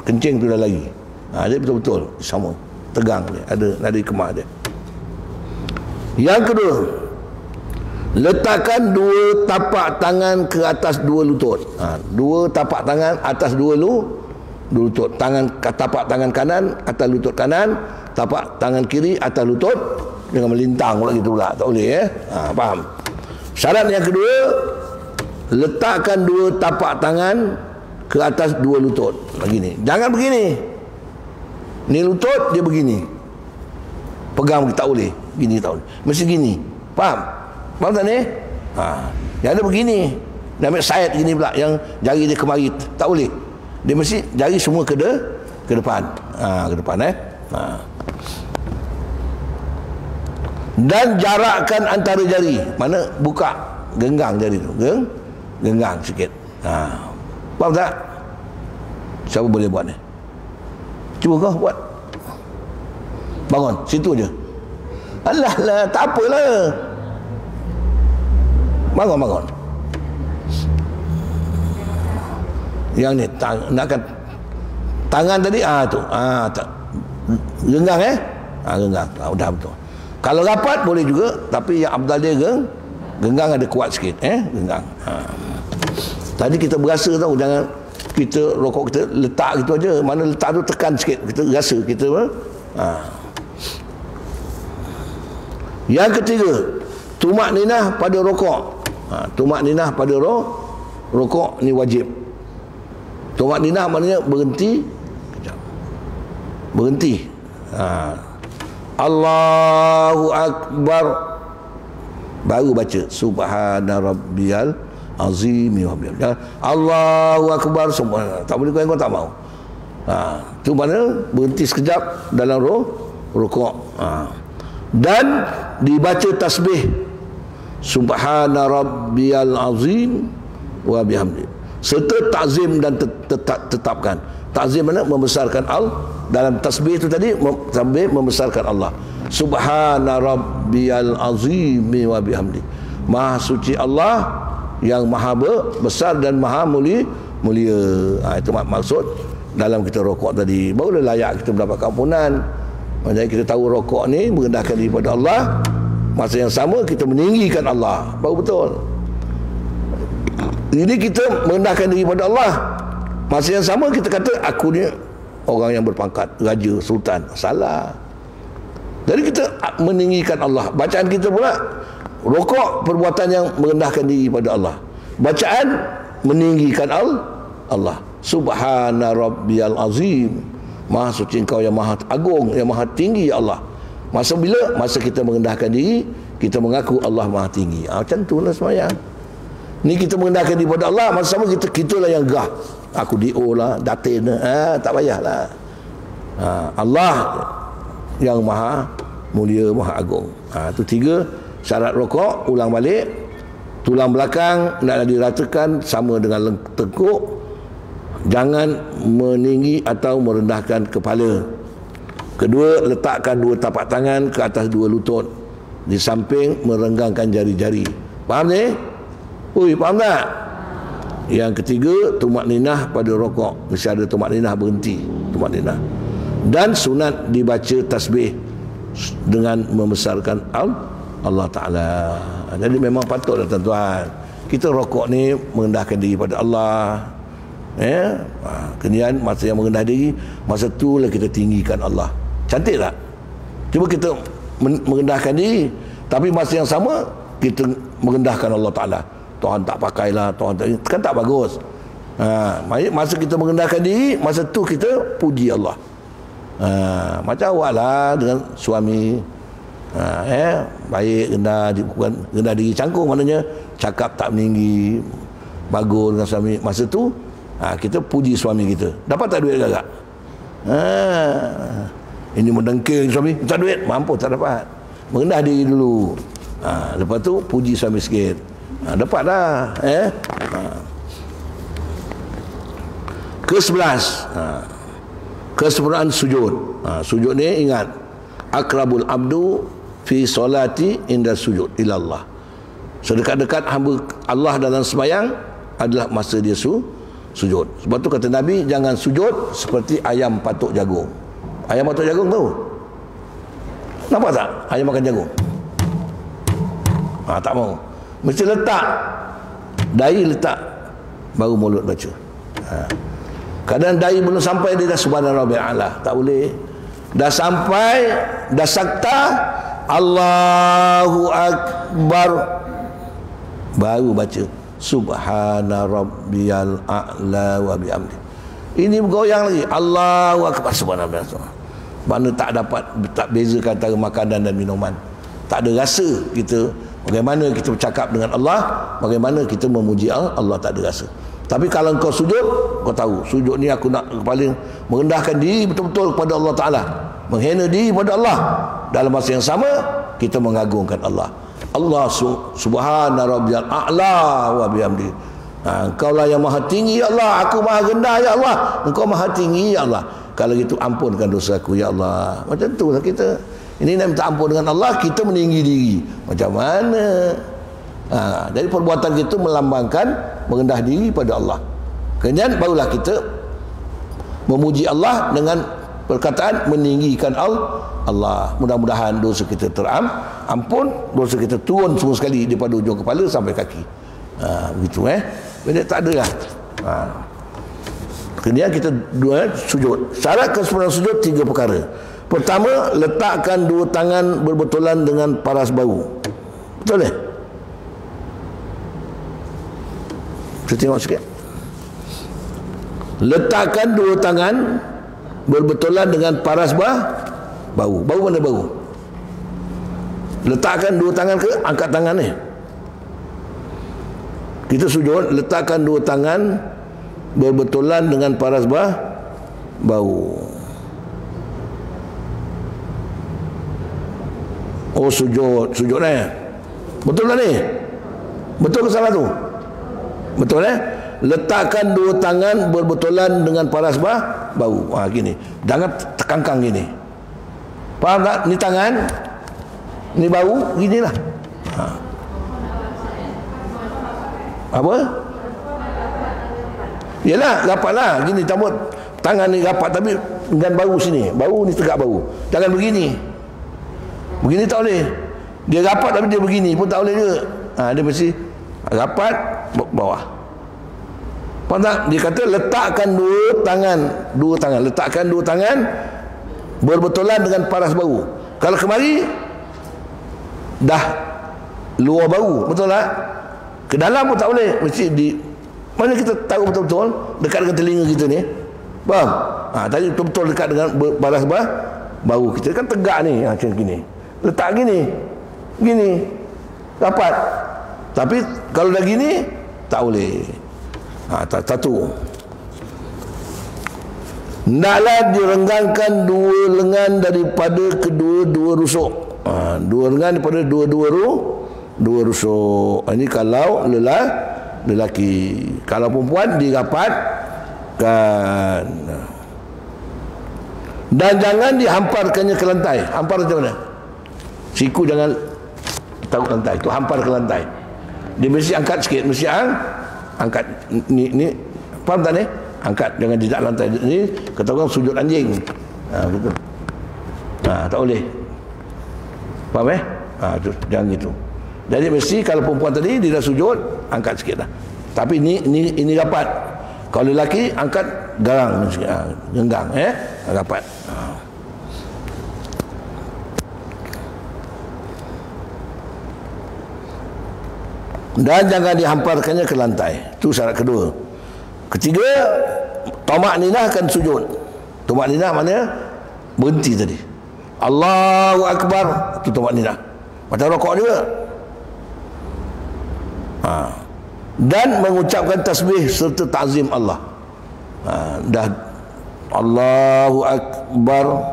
[SPEAKER 1] kencing tu dah lagi. Jadi betul-betul sama, tegang dia, ada nadi kemah dia. Yang kedua, letakkan 2 tapak tangan ke atas 2 lutut. 2 tapak tangan atas 2 lutut. Tapak tangan kanan atas lutut kanan, tapak tangan kiri atas lutut. Jangan melintang pula gitu pula, tak boleh faham. Syarat yang kedua, letakkan 2 tapak tangan ke atas 2 lutut. Begini. Jangan begini. Ni lutut dia begini. Pegang tak boleh. Gini tak boleh. Mesti gini. Faham? Faham tak ni? Yang ada begini. Dia ambil sayat gini pula, yang jari dia kemari. Tak boleh. Dia mesti jari semua ke depan. Ke depan Dan jarakkan antara jari. Mana buka, genggang jari tu. Genggang sikit. Faham tak? Siapa boleh buat ni? Cuba kau buat. Bangun, situ je. Alah lah, tak apalah. Bangun. Yang ni nakkan tangan tadi tu. Tak. Genggang genggang. Dah betul. Kalau rapat boleh juga, tapi yang abdal dia genggang ada kuat sikit, genggang. Tadi kita berasa tahu, jangan kita rokok kita letak gitu aja. Mana letak tu tekan sikit, kita rasa kita Yang ketiga, tumak ninah pada rokok. Tumak ninah pada rokok ni wajib. Tumak ninah maknanya berhenti. Allahu Akbar, baru baca Subhana Rabbiyal Azim wa bihamdihi. Allahu Akbar semua. Tak boleh kau tak mau. Tu mana berhenti sekejap dalam rukuk. Dan dibaca tasbih Subhana Rabbiyal Azim wa bihamdihi. serta takzim dan tetapkan. Takzim mana? Membesarkan dalam tasbih itu tadi, tasbih membesarkan Allah. Subhana rabbiyal azim wa bihamdi. Maha suci Allah yang maha besar dan maha mulia. Itu maksud dalam kita rokok tadi. Barulah layak kita mendapat ampunan. Maksudnya kita tahu rokok ni merendahkan diri pada Allah, masa yang sama kita meninggikan Allah. Baru betul. Ini kita merendahkan diri pada Allah, masa yang sama kita kata aku ni orang yang berpangkat raja, sultan. Salah. Jadi kita meninggikan Allah. Bacaan kita pula, rokok perbuatan yang merendahkan diri pada Allah, bacaan meninggikan Allah. Subhana rabbiyal azim. Maha suci engkau yang maha agung, yang maha tinggi ya Allah. Masa bila? Masa kita merendahkan diri, kita mengaku Allah maha tinggi. Macam itulah semayang. Ni kita merendahkan diri pada Allah, masa sama kitalah yang gah. Aku DO lah, datin lah. Tak payahlah. Allah yang maha mulia, maha agung. Itu 3 syarat rokok. Ulang balik. Tulang belakang nak diratakan sama dengan tengkuk. Jangan meninggi atau merendahkan kepala. Kedua, letakkan 2 tapak tangan ke atas 2 lutut, di samping merenggangkan jari-jari. Faham ni? Faham tak? Yang ketiga, tumakninah pada rokok. Mesti ada tumakninah, berhenti tumakninah. Dan sunat dibaca tasbih dengan membesarkan Allah Ta'ala. Jadi memang patutlah tuan-tuan, kita rokok ni merendahkan diri pada Allah. Kemudian masa yang merendah diri, masa itulah kita tinggikan Allah. Cantik tak? Cuba kita merendahkan diri, tapi masa yang sama kita merendahkan Allah Ta'ala. Tuhan tak pakailah, Tuhan tak, kan tak bagus. Masa kita merendahkan diri, masa tu kita puji Allah. Macam awak lah dengan suami, baik, rendah diri, cangkung, maknanya cakap tak meninggi, bagus dengan suami. Masa tu kita puji suami kita. Dapat tak duit agak? Ini mendengking suami, tak duit, mampu tak dapat. Merendah diri dulu. Lepas tu puji suami sikit. Dapat dah. Ke-11, kesempurnaan sujud. Sujud ni ingat, akrabul abdu fi solati inda sujud ilallah. Sedekat-dekat hamba Allah dalam sembahyang adalah masa dia sujud. Sebab tu kata Nabi, jangan sujud seperti ayam patuk jagung. Ayam patuk jagung tahu? Nampak tak? Ayam makan jagung. Tak mau. Mesti letak dahi, letak baru mulut baca. Kadang dahi belum sampai, dia dah subhana rabbil a'la. Tak boleh. Dah sampai, dah sakta, Allahu akbar, baru baca subhana rabbiyal a'la wa bihamdi. Ini bergoyang lagi, Allahu akbar, subhanallah. Mana tak dapat, tak bezakan antara makanan dan minuman. Tak ada rasa kita. Bagaimana kita bercakap dengan Allah, bagaimana kita memuji Allah, tak ada rasa. Tapi kalau kau sujud, kau tahu sujud ni aku nak paling merendahkan diri betul-betul kepada Allah Ta'ala, menghina diri kepada Allah. Dalam masa yang sama kita mengagungkan Allah. Allah subhana rabbiyal a'la wa bihamdi. Engkau lah yang maha tinggi ya Allah, aku maha rendah ya Allah, engkau maha tinggi ya Allah. Kalau gitu ampunkan dosaku ya Allah. Macam tu lah kita. Ini nak minta ampun dengan Allah, kita meninggi diri. Macam mana? Jadi perbuatan kita melambangkan merendah diri pada Allah. Kemudian barulah kita memuji Allah dengan perkataan meninggikan Allah. Mudah-mudahan dosa kita terampun, dosa kita turun semua sekali daripada ujung kepala sampai kaki. Begitu Jadi tak ada lah. Kemudian kita sujud. Syarat kesempurnaan sujud 3 perkara. Pertama, letakkan 2 tangan berbetulan dengan paras bahu. Betul tak? Kita tengok sikit. Letakkan 2 tangan berbetulan dengan paras bahu. Bahu mana bahu? Letakkan 2 tangan ke? Angkat tangan ni. Kita sujud, letakkan 2 tangan berbetulan dengan paras bahu. Oh, sujud Betul tak ni? Betul ke salah tu? Betul Letakkan dua tangan berbetulan dengan paras bahu. Gini. Jangan tekangkang gini. Faham tak? Ni tangan, ni bahu, ginilah. Apa? Yalah, rapatlah. Gini, tambut tangan ni rapat tapi dengan bahu sini. Bahu ni tegak bahu. Jangan begini. Begini tak boleh. Dia rapat tapi dia begini pun tak boleh juga. Dia mesti rapat bawah. Faham tak? Dia kata letakkan dua tangan. Letakkan dua tangan berbetulan dengan paras bahu. Kalau kemari dah luar bahu, betul tak? Ke dalam pun tak boleh. Mesti di mana kita tahu betul-betul dekat dengan telinga kita ni. Faham? Tadi betul-betul dekat dengan paras bahu kita kan tegak ni, macam gini. Letak gini. Rapat. Tapi kalau dah gini tak boleh. Satu. Hendaklah direnggangkan dua lengan daripada kedua-dua rusuk. Dua lengan daripada dua rusuk. Ini kalau lelaki. Kalau perempuan dirapatkan. Dan jangan dihamparkannya ke lantai. Hampar macam mana? Siku jangan taruh ke lantai. Itu hampar ke lantai. Dia mesti angkat sikit. Mesti angkat. Ni faham tak ni? Angkat. Jangan tidak lantai. Ni kata orang sujud anjing. Betul. Tak boleh. Faham tu, jangan gitu. Jadi mesti kalau perempuan tadi dia dah sujud, angkat sikit dah. Tapi ini rapat. Kalau lelaki angkat garang sikit. Genggang rapat. Dan jangan dihamparkannya ke lantai. Itu syarat kedua. Ketiga, tamak ninah akan sujud. Tamak ninah maknanya berhenti tadi. Allahu Akbar. Itu tamak ninah. Macam rokok juga. Dan mengucapkan tasbih serta ta'zim Allah. Dah Allahu Akbar,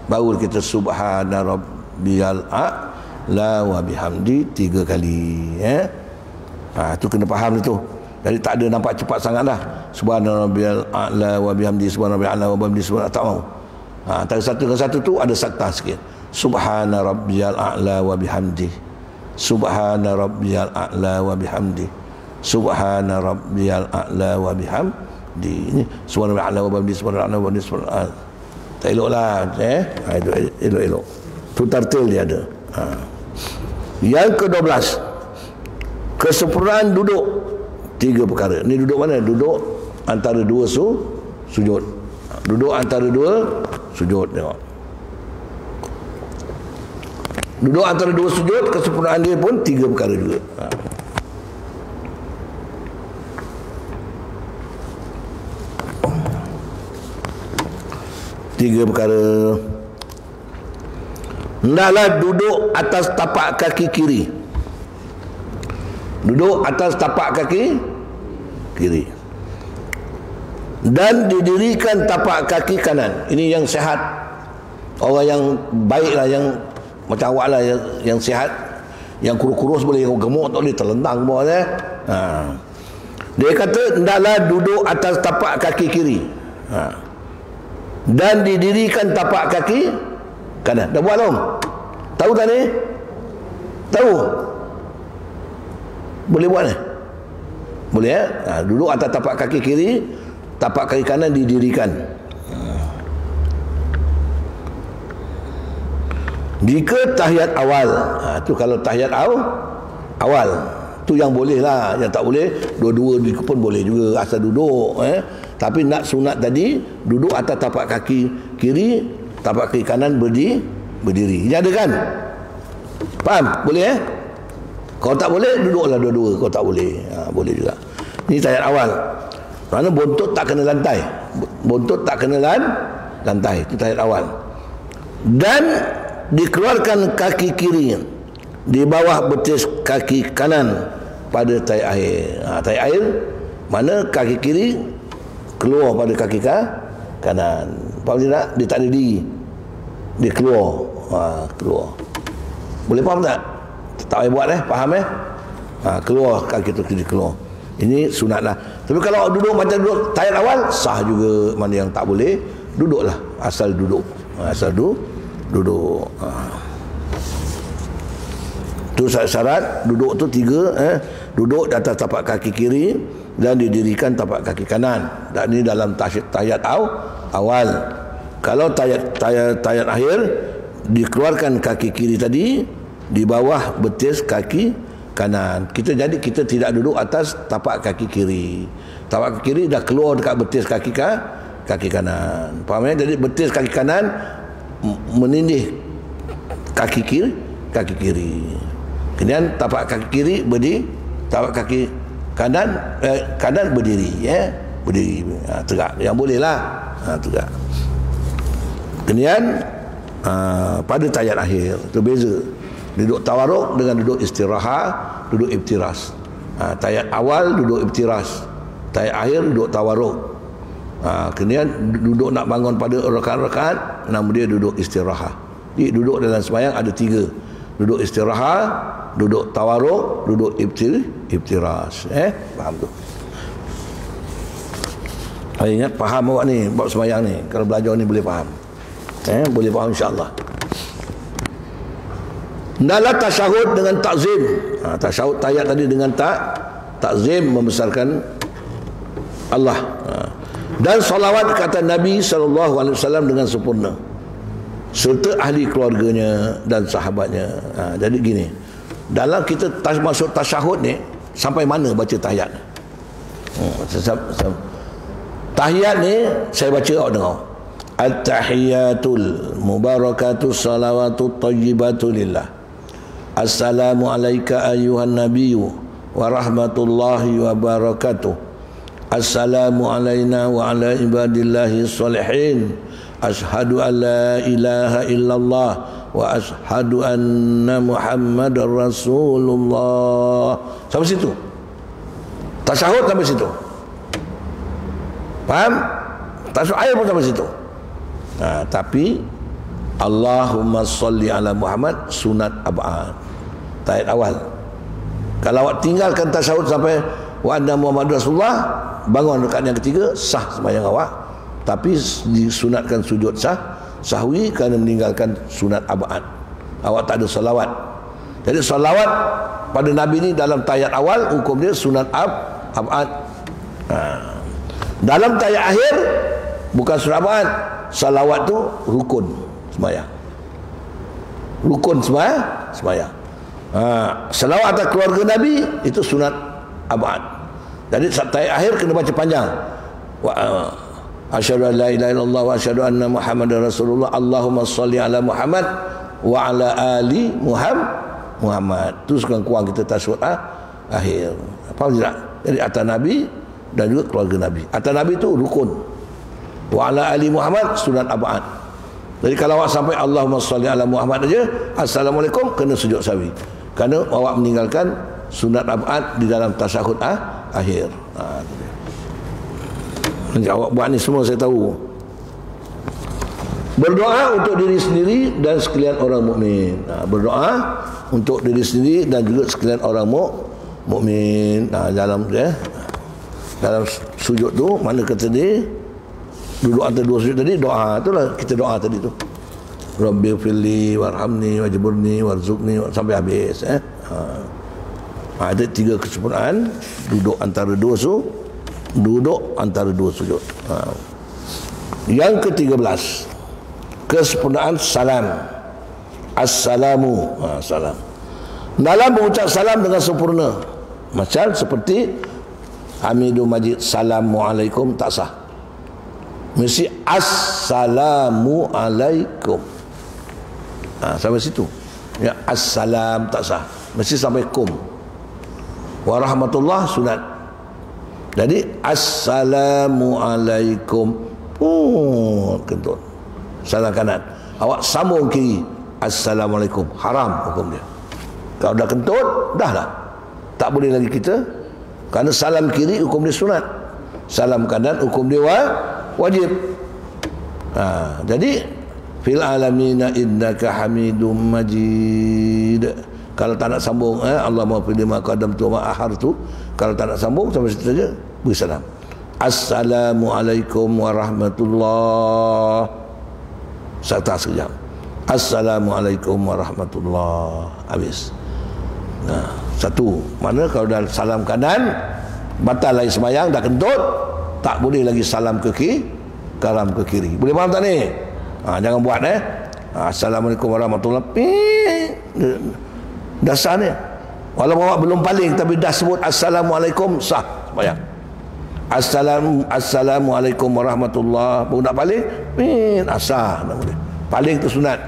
[SPEAKER 1] baru kita subhana rabbiyal a'la wa bihamdi 3 kali. Itu kena faham itu. Jadi tak ada nampak cepat sangat dah. Subhana rabbiyal a'la wa bihamdi, subhana rabbiyal a'la wa bihamdi, subhana, tak mau. Antara satu dengan satu tu ada sakta sikit. Subhana rabbiyal a'la wa bihamdi, subhana rabbiyal a'la wa bihamdi, subhana rabbiyal a'la wa bihamdi. Ini subhana rabbiyal a'la wa bihamdi, subhana rabbiyal a'la wa bihamdi, subhana. Tak eloklah, itu elok-elok. Tu tartil dia ada. Yang ke-12, kesempurnaan duduk. 3 perkara. Ni duduk mana? Duduk antara dua sujud. Duduk antara dua sujud. Tengok. Duduk antara dua sujud, kesempurnaan dia pun 3 perkara juga. 3 perkara. Hendaklah duduk atas tapak kaki kiri. Duduk atas tapak kaki kiri. Dan didirikan tapak kaki kanan. Ini yang sihat. Orang yang baiklah, yang macam awak lah, yang sihat. Yang kurus-kurus boleh, yang gemuk tak boleh, terlentang ke bawah. Dia kata hendaklah duduk atas tapak kaki kiri. Dan didirikan tapak kaki kanan. Dah buat belum? Tahu tak ni? Tahu? Boleh buat ni? Boleh duduk atas tapak kaki kiri, tapak kaki kanan didirikan. Jika tahiyat awal, tu kalau tahiyat awal, tu yang boleh lah. Yang tak boleh, dua-dua pun boleh juga, asal duduk. Tapi nak sunat tadi, duduk atas tapak kaki kiri, tapak kaki kanan berdiri. Ini ada kan? Faham? Boleh Kalau tak boleh, duduklah dua-dua. Kalau tak boleh, boleh juga. Ini tahiyat awal. Kerana bontot tak kena lantai. Bontot tak kena lantai. Itu tahiyat awal. Dan dikeluarkan kaki kiri di bawah betis kaki kanan pada tahi air. Tahi air mana kaki kiri keluar pada kaki kanan. Faham tak? Dia tak ada diri. Dia keluar. Keluar. Boleh faham tak? Tak payah buat faham keluar kaki tu, kiri keluar. Ini sunat lah. Tapi kalau duduk macam duduk tahiyat awal, sah juga. Mana yang tak boleh, duduklah, asal duduk. Asal duduk. Tu syarat duduk tu 3, duduk di atas tapak kaki kiri dan didirikan tapak kaki kanan. Dan ini dalam tahiyat awal. Kalau tahiyat akhir, dikeluarkan kaki kiri tadi di bawah betis kaki kanan. Kita tidak duduk atas tapak kaki kiri. Tapak kaki kiri dah keluar dekat betis kaki kanan. Faham ya? Jadi betis kaki kanan menindih kaki kiri. Kemudian tapak kaki kiri berdiri, tapak kaki kanan berdiri, berdiri, tegak. Yang bolehlah, tegak. Kemudian pada tahiyat akhir itu beza. Duduk tawaruk dengan duduk istirahat, duduk iftiras. Tahiyat awal duduk iftiras, tahiyat akhir duduk tawaruk. Kemudian duduk nak bangun pada rakaat-rakaat, nama dia duduk istirahat. Jadi duduk dalam sembahyang ada 3. Duduk istirahat, duduk tawaruk, duduk iftiras. Faham tu? Ingat, faham awak ni bab sembahyang ni. Kalau belajar ni boleh faham. Boleh faham insya-Allah. Hendaklah tasyahud dengan takzim. Tasyahud tahiyat tadi dengan takzim, membesarkan Allah. Dan salawat kata Nabi SAW dengan sempurna, serta ahli keluarganya dan sahabatnya. Jadi gini, dalam kita masuk tasyahud ni, sampai mana baca tahiyat? Tahiyat ni saya baca, awak dengar. At-tahiyatul mubarakatus salawatut thayyibatu lillah. Assalamu alayka ayyuhan nabiyyu wa rahmatullahi wa barakatuh. Assalamu alayna wa ala ibadillahi salihin. Ashhadu an la ilaha illallah wa ashhadu anna Muhammadar Rasulullah. Sampai situ. Tasyahud sampai situ. Faham? Tasyahud akhir pun sampai situ. Tapi Allahumma salli ala Muhammad sunat ab'ad, tahiyat awal. Kalau awak tinggalkan tasyahud sampai wa anna Muhammad Rasulullah, bangun rakaat yang ketiga, sah sembahyang awak. Tapi disunatkan sujud sahwi kerana meninggalkan sunat ab'ad. Awak tak ada salawat. Jadi salawat pada Nabi ni dalam tahiyat awal, hukum dia sunat ab'ad. Dalam tahiyat akhir bukan sunat ab'ad. Salawat tu rukun sembahyang. Rukun sembahyang. Salawat atas keluarga Nabi itu sunat ab'ad. Jadi tahiyat akhir kena baca panjang. Asyhadu an la ilaha illallah wa asyhadu anna Muhammadar Rasulullah. Allahumma shalli ala Muhammad wa ala ali Muhammad. Tu sekurang-kurang kita tasyahud akhir. Faham tak? Jadi atas Nabi dan juga keluarga Nabi. Atas Nabi tu rukun. Wa ala ali Muhammad sunat ab'ad. Jadi kalau awak sampai Allahumma shalli ala Muhammad aja, assalamualaikum, kena sujud sahwi. Kerana awak meninggalkan sunat ab'ad di dalam tasyahud akhir. Nanti awak buat ni semua saya tahu. Berdoa untuk diri sendiri dan sekalian orang mukmin. Berdoa untuk diri sendiri dan juga sekalian orang mukmin. Dalam sujud tu mana kata dia duduk antara 2 sujud tadi, doa itulah kita doa tadi tu. Rabbighfirli warhamni wajburni warzuqni sampai habis. Ada 3 kesempurnaan duduk antara 2 sujud. Yang ke-13, kesempurnaan salam. Assalamu, salam. Dalam mengucap salam dengan sempurna, macam seperti Hamidum Majid Assalamualaikum, tak sah. Mesti Assalamu alaikum. Sampai situ. Ya, assalam tak sah. Mesti sampai kum. Warahmatullah sunat. Jadi Assalamu alaikum. Kentut. Salam kanan. Awak sambung kiri. Assalamualaikum. Haram hukum dia. Kalau dah kentut, dah lah. Tak boleh lagi kita. Kerana salam kiri hukum dia sunat. Salam kanan hukum dia wajib. Jadi fil alamina innaka hamidum majid. Kalau tak nak sambung Allahumma fil ma qadamtu ma akhartu, kalau tak nak sambung sampai situ saja. beri salam. Assalamualaikum warahmatullahi. Serta sekejap. Assalamualaikum warahmatullahi. Habis. Nah, satu. Mana kalau dah salam kanan, batal lagi sembahyang, dah kentut, tak boleh lagi salam ke kiri, karam ke kiri. Boleh faham tak ni? Jangan buat Assalamualaikum warahmatullahi. Dasar ni. Walaupun awak belum paling tapi dah sebut Assalamualaikum, sah sembahyang. Assalamualaikum warahmatullahi. Baru nak paling, asah nak boleh. Paling tu sunat.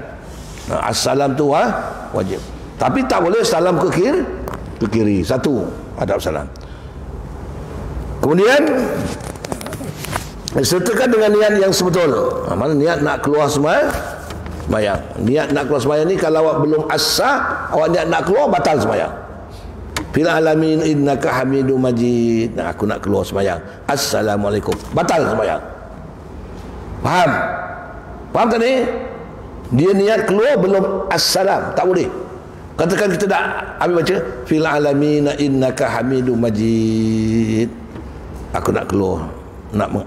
[SPEAKER 1] Assalam tu wajib. Tapi tak boleh salam ke kiri. Satu adab salam. Kemudian sertakan dengan niat yang sebetul. Mana niat nak keluar sembahyang. Niat nak keluar sembahyang ni kalau awak belum asah, awak niat nak keluar, batal sembahyang. Fil alamin innaka hamidum majid. Aku nak keluar sembahyang. Assalamualaikum. Batal sembahyang. Faham? Faham tak ni? Dia niat keluar belum assalam, tak boleh. Katakan kita nak ambil baca fil alamin innaka hamidum majid. Aku nak keluar.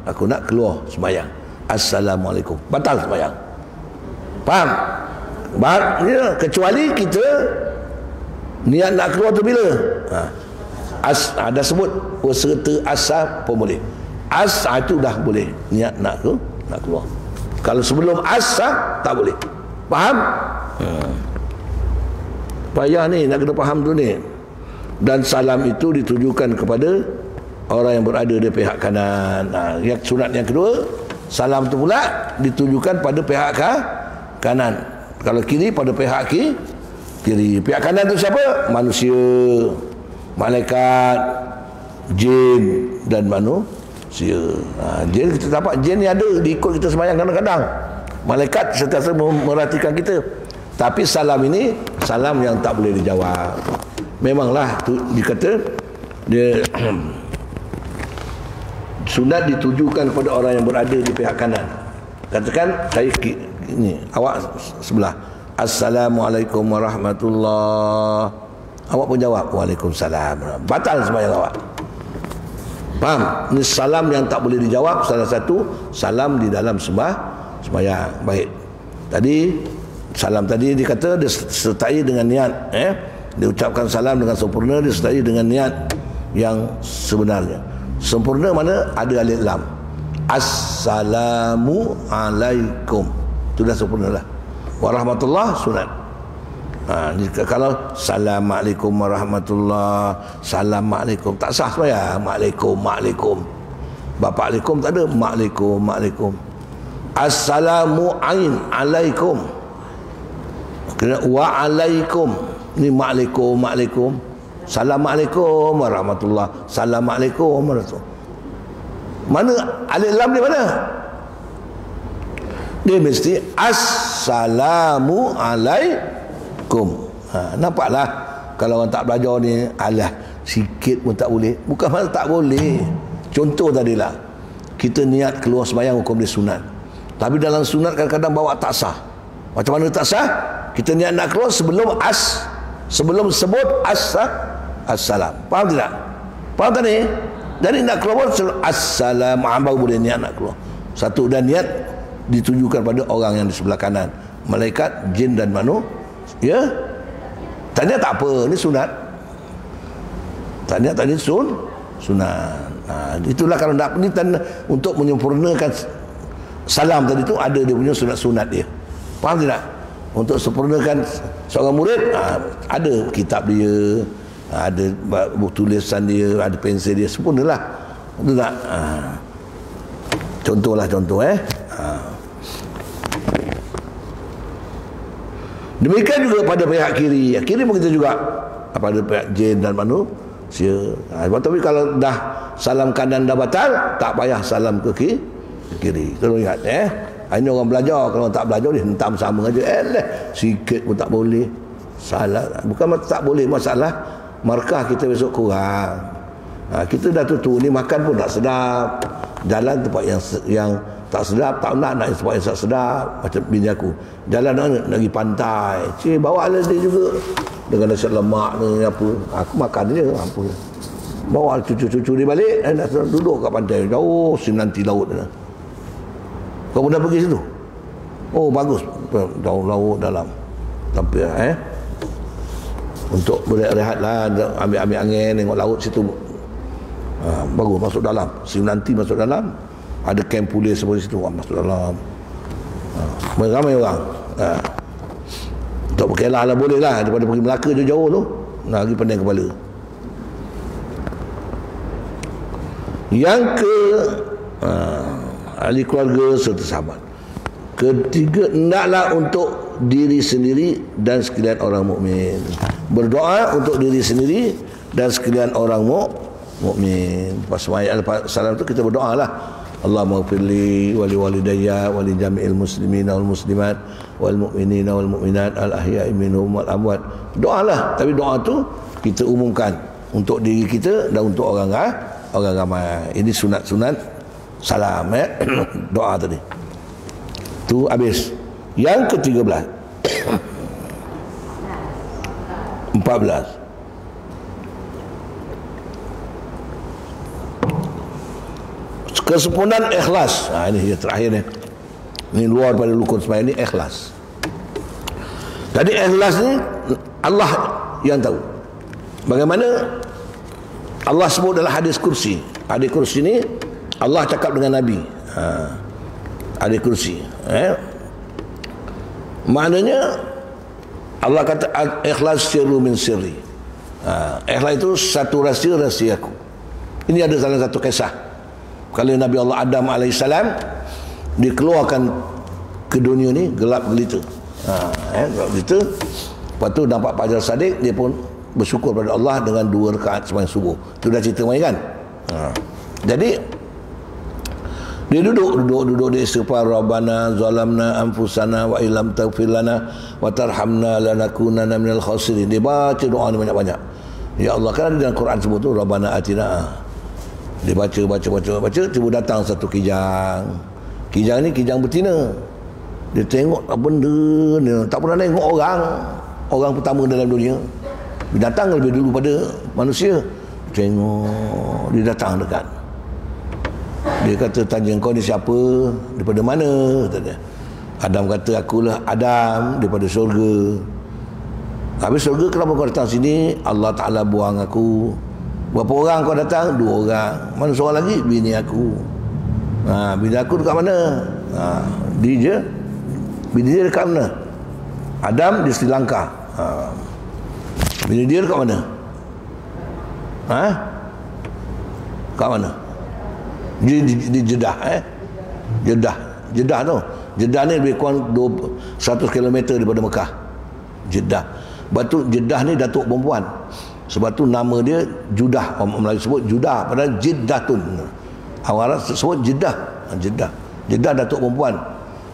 [SPEAKER 1] Aku nak keluar sembahyang. Assalamualaikum. Batal sembahyang. Faham? Ya, kecuali kita niat nak keluar tu bila? Ada sebut peserta asar pun boleh. Asar tu dah boleh niat nak keluar. Kalau sebelum asar tak boleh. Faham? Payah ni nak kena faham tu ni. Dan salam itu ditujukan kepada orang yang berada di pihak kanan. Yang sunat yang kedua, salam tu pula ditujukan pada pihak kanan. Kalau kiri pada pihak kiri. Pihak kanan tu siapa? Manusia, malaikat, jin dan manusia. Jin kita dapat, jin ni ada diikut kita sembahyang kadang-kadang. Malaikat sentiasa merhatikan kita. Tapi salam ini salam yang tak boleh dijawab. Memanglah tu dikata dia sunat ditujukan kepada orang yang berada di pihak kanan. Katakan saya ini, awak sebelah. Assalamualaikum warahmatullahi. Awak pun jawab Waalaikumsalam. Batal sembahyang awak. Faham? Ini salam yang tak boleh dijawab. Salah satu salam di dalam sembahyang. Baik. Tadi salam tadi dikata disertai dengan niat, dia ucapkan salam dengan sempurna, disertai dengan niat yang sebenarnya. Sempurna mana? Ada alif lam. Assalamu alaikum. Itu dah sempurna lah. Warahmatullah sunat. Kalau Assalamualaikum warahmatullah, Assalamualaikum tak sah sembahyang. Ma'alaikum. Bapak alaikum tak ada. Ma'alaikum. Assalamu alaikum. Kena wa'alaikum. Ni ma'alaikum. Assalamualaikum warahmatullah. Assalamualaikum warahmatullah. Mana alif lam di mana? Dia mesti assalamu alaikum. Nampaklah kalau orang tak belajar ni, alah sikit pun tak boleh. Bukan masalah tak boleh. Contoh tadilah, kita niat keluar sembahyang hukum dia sunat. Tapi dalam sunat kadang-kadang bawa tak sah. Macam mana tak sah? Kita niat nak keluar sebelum sebut assalam. Faham tidak? Faham tak ni? Jadi nak keluar assalam, baru boleh niat nak keluar. Satu, dan niat ditujukan pada orang yang di sebelah kanan, malaikat, jin dan manusia. Ya? Tanya tak apa, ini sunat. Tanya tadi sunat. Itulah kalau nak ni untuk menyempurnakan salam tadi tu, ada dia punya sunat-sunat dia. Faham tidak? Untuk sempurnakan seorang murid, ada kitab dia, ada buku tulisan dia, ada pensel dia, sempurnalah. Betul tak? Contoh. Demikian juga pada pihak kiri. Kiri pun kita juga pada pihak jin dan manusia. Tapi kalau dah salam kanan dah batal, tak payah salam ke kiri. Tolong ingat ini orang belajar. Kalau orang tak belajar dia hentam sama aja. Sikit pun tak boleh. Salah. Bukan tak boleh, masalah markah kita besok kurang. Kita dah tutup ni, makan pun tak sedap. Jalan tempat yang tak sedap, tak nak tempat yang tak sedap. Macam bini aku, jalan nak pergi pantai, bawa lah dia juga dengan nasi lemak ni apa. Aku makan je apa. Bawa cucu-cucu dia balik, dah duduk kat pantai jauh, nanti laut dah. Kau pernah pergi situ? Oh bagus, jauh laut dalam. Tapi untuk berehat lah, ambil angin, tengok laut situ. Bagus, masuk dalam. Nanti masuk dalam. Ada kamp polis seperti situ, masuk dalam. Ramai orang. Untuk berkelah lah boleh lah, daripada pergi Melaka jauh-jauh tu. Lagi pening kepala. Yang ahli keluarga serta sahabat. Ketiga, hendaklah untuk diri sendiri dan sekalian orang mukmin. Berdoa untuk diri sendiri dan sekalian orang mukmin. Pas ayat salam tu kita berdoa lah. Allahumma firli wali walidayya wali jami'il muslimina wal muslimat wal mu'minina wal mu'minat al ahya'i minhum wal amwat. Doalah, tapi doa tu kita umumkan untuk diri kita dan untuk orang ramai. Ini sunat-sunat salam doa tadi. Tu habis. Yang ke-13 14 kesempurnaan ikhlas. Ini yang terakhir ni. Ini luar pada rukun sembahyang ni, ikhlas. Jadi ikhlas ni Allah yang tahu. Bagaimana Allah sebut dalam hadis kursi. Hadis kursi ni Allah cakap dengan Nabi. Hadis kursi. Maknanya Allah kata ikhlas sirru min sirri. Ikhlas itu satu rahsia aku. Ini ada salah satu kisah. Kalau Nabi Allah Adam AS dikeluarkan ke dunia ni gelap gelita. Gelap gelita. Lepas tu nampak Fajar Sadiq, dia pun bersyukur pada Allah dengan 2 rakaat sembahyang subuh. Itu dah cerita main kan. Jadi dia duduk dia istighfar, Rabbana zalamna anfusana wa illam taghfir lana wa tarhamna lanakunanna minal khasirin. Dia baca doa ni banyak-banyak. Ya Allah, kan dalam Quran sebut tu Rabbana atina. Dia baca, tiba datang satu kijang. Kijang ni kijang betina. Dia tengok apa benda ni, tak pernah tengok orang pertama dalam dunia. Dia datang lebih dulu pada manusia. Tengok, dia datang dekat. Dia kata, tanya kau ni siapa? Daripada mana? Kata Adam kata, akulah Adam daripada syurga. Habis syurga, kenapa kau datang sini? Allah Ta'ala buang aku. Berapa orang kau datang? 2 orang. Mana seorang lagi? Bini aku. Bini aku dekat mana? Dia je. Bini dia dekat mana? Adam di Sri Lanka. Bini dia dekat mana? Kat mana? Di Jeddah. Jeddah tu. Jeddah ni lebih kurang 100 km daripada Mekah. Jeddah. Batu Jeddah ni datuk perempuan. Sebab tu nama dia Judah. Orang Melayu sebut Judah, padahal Jeddatun. Orang Arab sebut Jeddah. Jeddah datuk perempuan.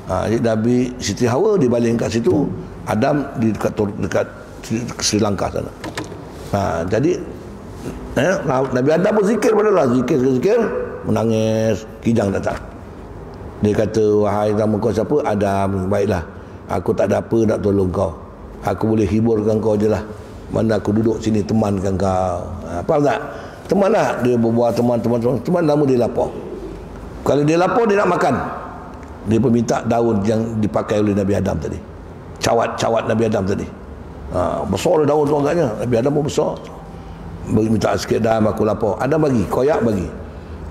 [SPEAKER 1] Jadi Nabi Siti Hawa dibaling kat situ, Adam di dekat Sri Lanka sana. Jadi Nabi Adam pun zikir pada Allah, zikir, menangis. Kijang datang. Dia kata, wahai nama kau siapa? Adam. Baiklah, aku tak ada apa nak tolong kau. Aku boleh hiburkan kau je lah. Mana aku duduk sini temankan kau. Faham tak? Temanlah. Dia berbual teman, lama dia lapar. Kalau dia lapar, dia nak makan. Dia pun minta daun yang dipakai oleh Nabi Adam tadi. Cawat Nabi Adam tadi. Besar daun tu agaknya. Nabi Adam pun besar. Minta sikit Adam, aku lapar. Adam bagi, koyak bagi.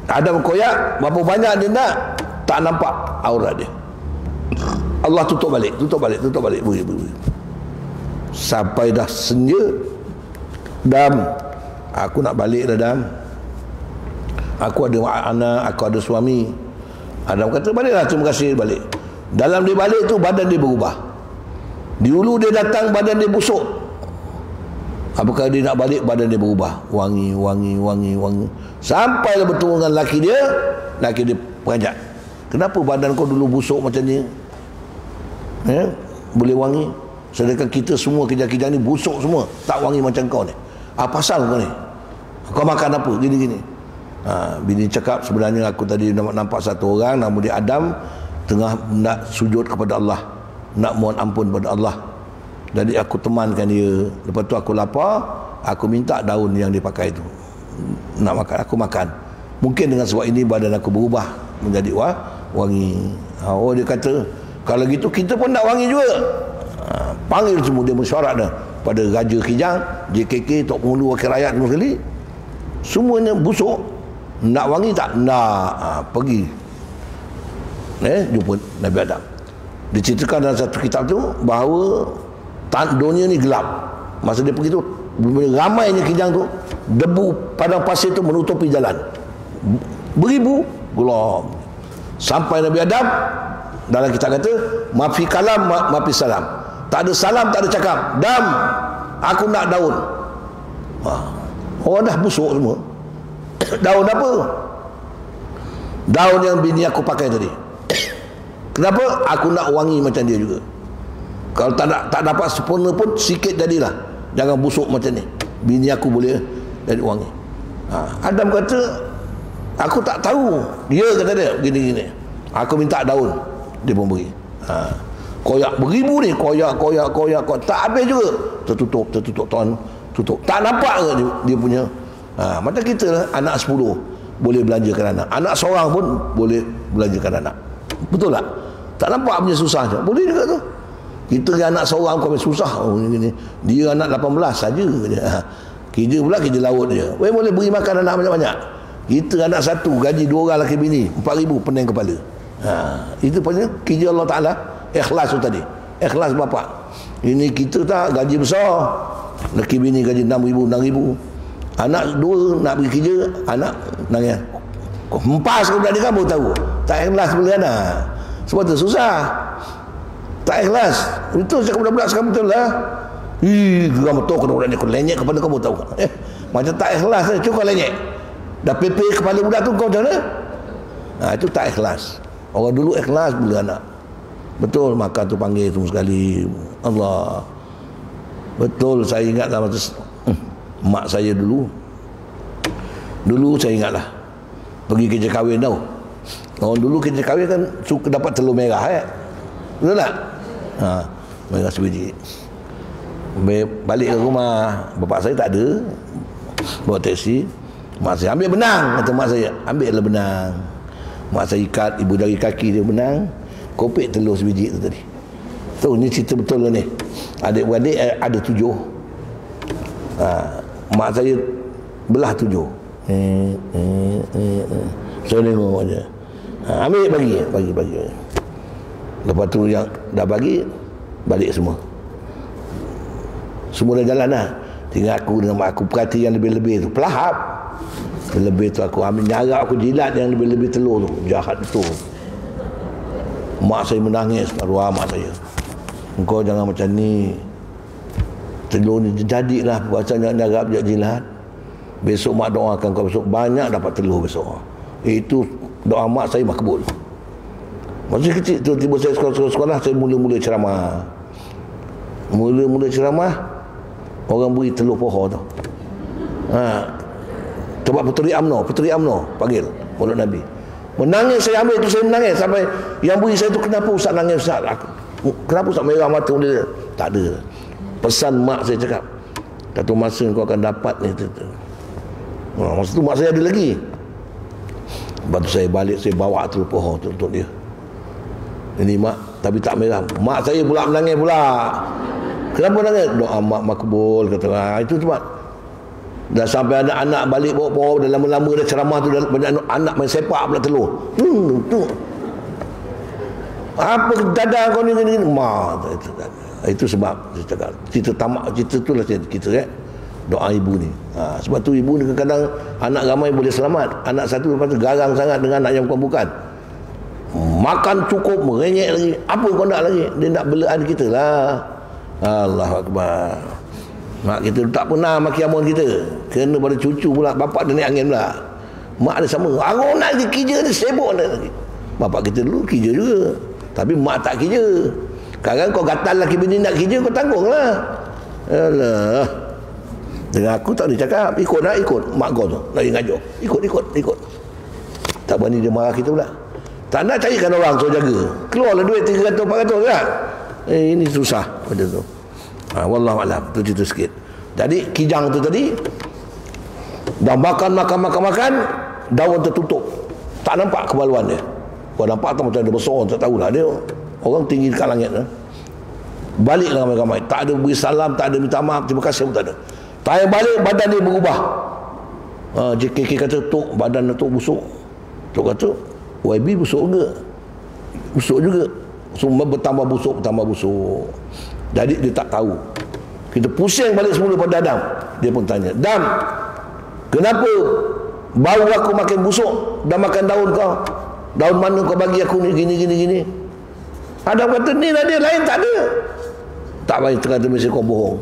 [SPEAKER 1] Adam koyak, berapa banyak dia nak, tak nampak aurat dia. Allah tutup balik. Beri. Sampai dah senja, Dam, aku nak balik dah Dam. Aku ada anak, aku ada suami. Adam kata, baliklah, terima kasih, balik. Dalam dia balik tu, badan dia berubah. Di hulu dia datang, badan dia busuk. Apakah dia nak balik, badan dia berubah. Wangi. Sampailah bertemu dengan laki dia peranjat. Kenapa badan kau dulu busuk macam ni? Boleh wangi? Sedangkan kita semua kijang-kijang ni busuk semua, tak wangi macam kau ni. Apa pasal kau ni? Kau makan apa? Gini. Bini cakap, sebenarnya aku tadi nampak satu orang, nama dia Adam, tengah nak sujud kepada Allah, nak mohon ampun kepada Allah. Jadi aku temankan dia. Lepas tu aku lapar, aku minta daun yang dia pakai tu. nak makan, aku makan. Mungkin dengan sebab ini badan aku berubah menjadi wangi. Oh, dia kata kalau gitu kita pun nak wangi juga. Panggil semua, dia mesyuarat dah pada Raja Kijang, JKK, Tok Penghulu, Wakil Rakyat semua sekali. Semuanya busuk. Nak wangi tak? Nak. Pergi jumpa Nabi Adam. Diceritakan dalam satu kitab tu bahawa dunia ni gelap. Masa dia pergi tu, ramainya kijang tu, debu padang pasir tu menutupi jalan. Beribu gelap. Sampai Nabi Adam, dalam kitab kata, mafi kalam, mafi salam. Tak ada salam, tak ada cakap. Dam, aku nak daun. Oh, dah busuk semua. Daun apa? Daun yang bini aku pakai tadi. Kenapa? Aku nak wangi macam dia juga. Kalau tak dapat sempurna pun, sikit jadilah. Jangan busuk macam ni. Bini aku boleh jadi wangi. Adam kata, aku tak tahu. Dia kata dia gini-gini. Aku minta daun, dia pun beri. Koyak beribu ni, koyak. Tak habis juga. Tertutup, tuan. Tutup. Tak nampak ke dia punya. Macam kita lah, anak 10 boleh belanjakan anak. Anak seorang pun boleh belanjakan anak. Betul tak? Tak nampak punya susah je. Boleh juga tu. Kita anak seorang kau susah. Dia anak 18 saja. Kerja pula kerja laut dia. Boleh beri makan anak banyak-banyak. Kita anak satu, gaji 2 orang laki bini, 4,000 pening kepala. Itu punya kerja Allah Ta'ala. Ikhlas tu tadi. Ikhlas bapa. Ini kita tak gaji besar. Laki bini gaji 6,000. Anak 2 nak pergi kerja, anak nangis. Hempas ke budak dia kan baru tahu. Tak ikhlas beli anak. Sebab tu susah. Tak ikhlas. Itu cakap budak-budak sekarang betul lah. Geram betul kena budak ni. Kau lenyek kepada kau baru tahu. Macam tak ikhlas. Cuba kau lenyek. Dah pepe kepala budak tu kau macam mana? Itu tak ikhlas. Orang dulu ikhlas beli anak. Betul, makan tu panggil tu sekali. Allah. Betul, saya ingatlah masa mak saya dulu saya ingatlah pergi kerja kahwin tau. Orang dulu kerja kahwin kan suka dapat telur merah betul tak? Merah sebiji. Balik ke rumah, bapak saya tak ada, bawa teksi. Mak saya ambil benang, kata mak saya, ambillah benang. Mak saya ikat ibu jari kaki dia benang, kopek telur sebiji tu tadi. Tu ni cerita betul ni. Adik-beradik ada 7. Mak saya belah 7. Saya tengok je. Ambil bagi. Lepas tu yang dah bagi, balik semua. Semua dah jalan lah. Tinggal aku dengan mak aku perhati yang lebih-lebih tu. Pelahap. Lebih tu aku ambil nyarak, aku jilat yang lebih-lebih telur tu. Jahat tu. Mak saya menangis, arwah mak saya. Engkau jangan macam ni. Telur ni jadilah puasa nyarak jilat. Besok mak doakan kau besok banyak dapat telur besok. Itu doa mak saya makbul. Masa kecil tiba-tiba saya sekolah saya mula-mula ceramah. Mula-mula ceramah orang beri telur pohon tu. Tempat Puteri Amno panggil mulut Nabi. Menangis saya ambil tu, saya menangis sampai yang beri saya tu, kenapa ustaz nangis ustaz? Kenapa ustaz merah mata dia? Tak ada. Pesan mak saya cakap, satu masa kau akan dapat ni tu. Masa tu mak saya ada lagi. Lepas tu saya balik, saya bawa telur pohon tu untuk dia. Ini mak, tapi tak merah. Mak saya pula menangis pula. Kenapa nangis? Doa mak makbul kata. Itu tu mak. Dah sampai anak-anak balik bawa pohon, dah lama-lama dah ceramah tu, dah banyak anak main sepak pula telur. Tu. Apa dadah kau ni gini? Itu sebab saya cakap cerita tamak, cerita tu lah kita doa ibu ni. Sebab tu ibu ni kadang-kadang anak ramai boleh selamat, anak satu lepas tu garang sangat dengan anak yang bukan. Makan cukup, merenyek lagi. Apa kau nak lagi? Dia nak belaan kita lah. Allahu Akbar. Mak kita tak pernah maki amun kita. Kena pada cucu pula. Bapak dia naik angin pula. Mak dia sama. Aku nak pergi kerja ni, sibuk lagi. Bapak kita dulu kerja juga. Tapi mak tak kerja. Sekarang kau gatal laki bini nak kerja, kau tanggung lah. Alah. Dengan aku tak boleh cakap. Ikut nak ikut. Mak kau tu lagi ngajuk. Ikut. Tak berani dia marah kita pula. Tak nak carikan orang suruh jaga. Keluarlah duit 300-400 kan. Ini susah macam tu. Wallahualam. Tu cerita sikit. Jadi kijang tu tadi Dah makan, daun tertutup. Tak nampak kebaluan dia. Kau nampak tak macam ada besar, tak tahulah dia. Orang tinggi dekat langit. Baliklah ramai-ramai. Tak ada beri salam, tak ada minta maaf, terima kasih pun tak ada. Tayang balik, badan dia berubah. JKK kata, Tok, badan Tok busuk. Tok kata, YB busuk juga. Busuk juga. Semua bertambah busuk. Jadi dia tak tahu. Kita pusing balik semula pada Adam. Dia pun tanya, Adam, kenapa bau aku makin busuk? Dah makan daun kau. Daun mana kau bagi aku ni, gini. Adam kata, ni lah dia, lain tak ada. Tak baik, terkata mesti kau bohong.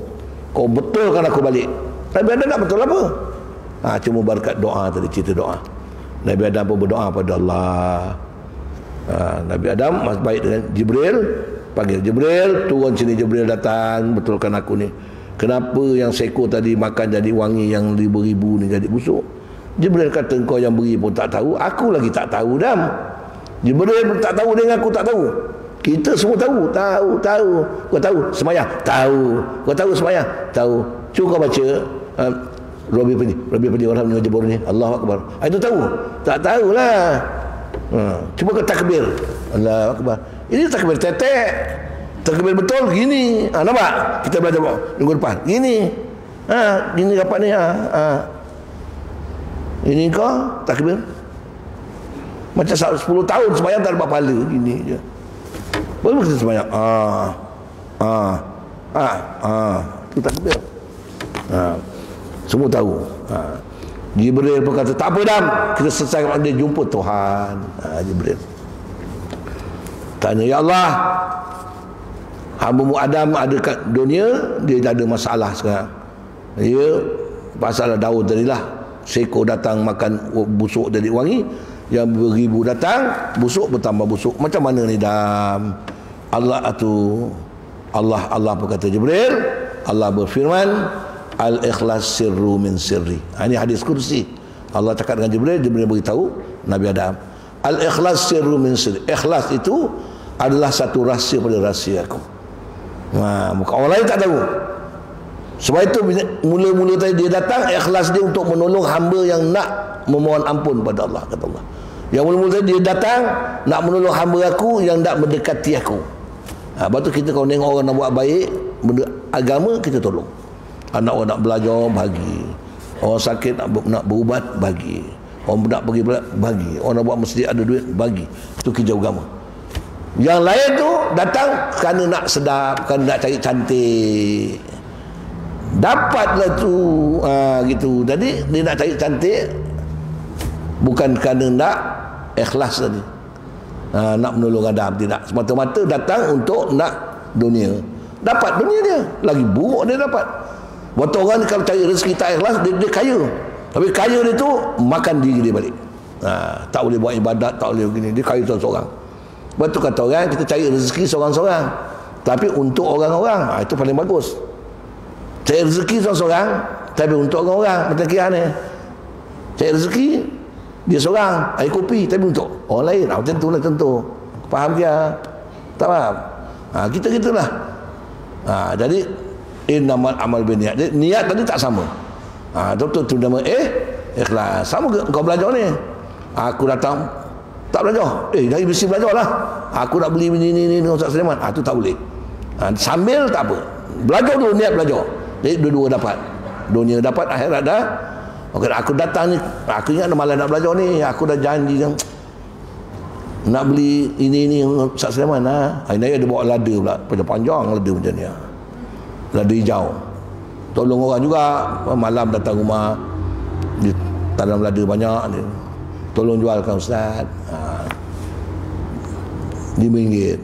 [SPEAKER 1] Kau betulkan aku balik. Nabi Adam tak betul apa? Cuma berkat doa tadi, cerita doa. Nabi Adam pun berdoa pada Allah. Nabi Adam masih baik dengan Jibril. Panggil Jibril, turun sini. Jibril datang, betulkan aku ni. Kenapa yang seekor tadi makan jadi wangi, yang ribu-ribu ni jadi busuk? Jibril kata, engkau yang beri pun tak tahu, aku lagi tak tahu, Adam. Jibril pun tak tahu, dengan aku tak tahu. Kita semua tahu. Kau tahu semayang? Tahu. Kau tahu semayang? Tahu. Cuba kau baca Rabi Padi orang ni Jabur ni, Allahu Akbar. Itu tahu? Tak tahulah. Cuba kau takbir, Allahu Akbar. Ini takbir tetek. Takbir betul gini. Nampak? Kita belajar minggu depan. Gini. Gini dapat ni. Ini kau takbir. Macam 10 tahun sembahyang tak dapat pahala. Gini je. Baru kita sembahyang. Itu takbir. Semua tahu. Jibril pun kata, tak apa Dam, kita selesai dia jumpa Tuhan. Jibril tanya, ya Allah, hamba-Mu Adam ada kat dunia, dia ada masalah sekarang. Dia pasal daun tadilah, seekor datang makan busuk jadi wangi, yang beribu datang busuk bertambah busuk. Macam mana ni Dam? Allah pun kata Jibril, Allah berfirman, al-ikhlas sirru min sirri. Ini hadis kursi. Allah cakap dengan Jibril beritahu Nabi Adam, al-ikhlas sirru min sirri. Ikhlas itu adalah satu rahsia pada rahsia aku. Muka orang lain tak tahu. Sebab itu mula-mula tadi dia datang, ikhlas dia untuk menolong hamba yang nak memohon ampun pada Allah, kata Allah. Yang mula-mula tadi dia datang nak menolong hamba aku yang nak mendekati aku. Lepas tu kita kalau tengok orang nak buat baik, benda agama, kita tolong. Anak orang nak belajar, bagi. Orang sakit nak berubat, bagi. Orang nak pergi bagi. Orang nak buat masjid, ada duit, bagi. Itu kerja agama. Yang lain tu datang kerana nak sedap, kerana nak cari cantik. Dapatlah tu gitu. Jadi dia nak cari cantik bukan kerana nak ikhlas tadi. Nak menolong Adam, tidak. Semata-mata datang untuk nak dunia. Dapat dunia dia, lagi buruk dia dapat. Waktu orang ni kalau cari rezeki tak ikhlas, dia kaya. Tapi kaya dia tu makan diri dia balik. Tak boleh buat ibadat, tak boleh begini. Dia kaya seorang-seorang. Betul kata orang, kita cari rezeki seorang-seorang, tapi untuk orang-orang, itu paling bagus. Cari rezeki seorang-seorang, tapi untuk orang-orang. Macam Kian ni, cari rezeki dia seorang, air kopi, tapi untuk orang lain. Macam tu lah tentu. Faham Kian? Tak faham? Kita gitulah. Jadi innamal amal binniat. Niat tadi tak sama. Betul tu nama ikhlas. Sama ke kau belajar ni? Aku datang tak belajar. Dari mesti belajar lah. Aku nak beli ni dengan Ustaz Sulaiman. Tu tak boleh. Sambil tak apa. Belajar dulu, niat belajar. Jadi dua-dua dapat. Dunia dapat, akhirat dah. Aku datang ni, aku ingat malam nak belajar ni. Aku dah janji nak beli ini Ustaz Sulaiman. Ini ada bawa lada pula. Panjang lada macam ni. Lada hijau. Tolong orang juga. Malam datang rumah, dia tanam lada banyak ni. Tolong jualkan Ustaz. RM5.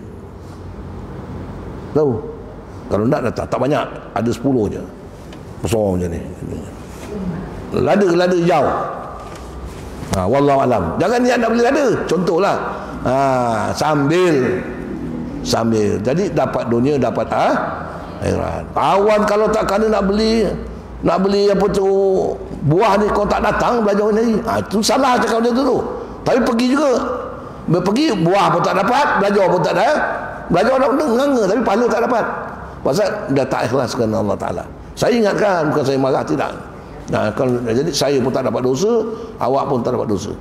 [SPEAKER 1] Tahu? Kalau nak datang, tak banyak. Ada 10 je. Besar macam ni. Lada hijau. Wallahu alam. Jangan niat nak beli lada. Contohlah. Sambil. Jadi dapat dunia, dapat akhirat. Awan kalau tak kena nak beli apa tu buah ni, kau tak datang belajar ni. Itu salah cakap dia tu. Tapi pergi juga. Pergi buah pun tak dapat, belajar pun tak ada. Belajar nak nganga tapi pahala tak dapat. Pasal dah tak ikhlas kerana Allah Taala. Saya ingatkan, bukan saya marah, tidak. Nah, kalau jadi saya pun tak dapat dosa, awak pun tak dapat dosa.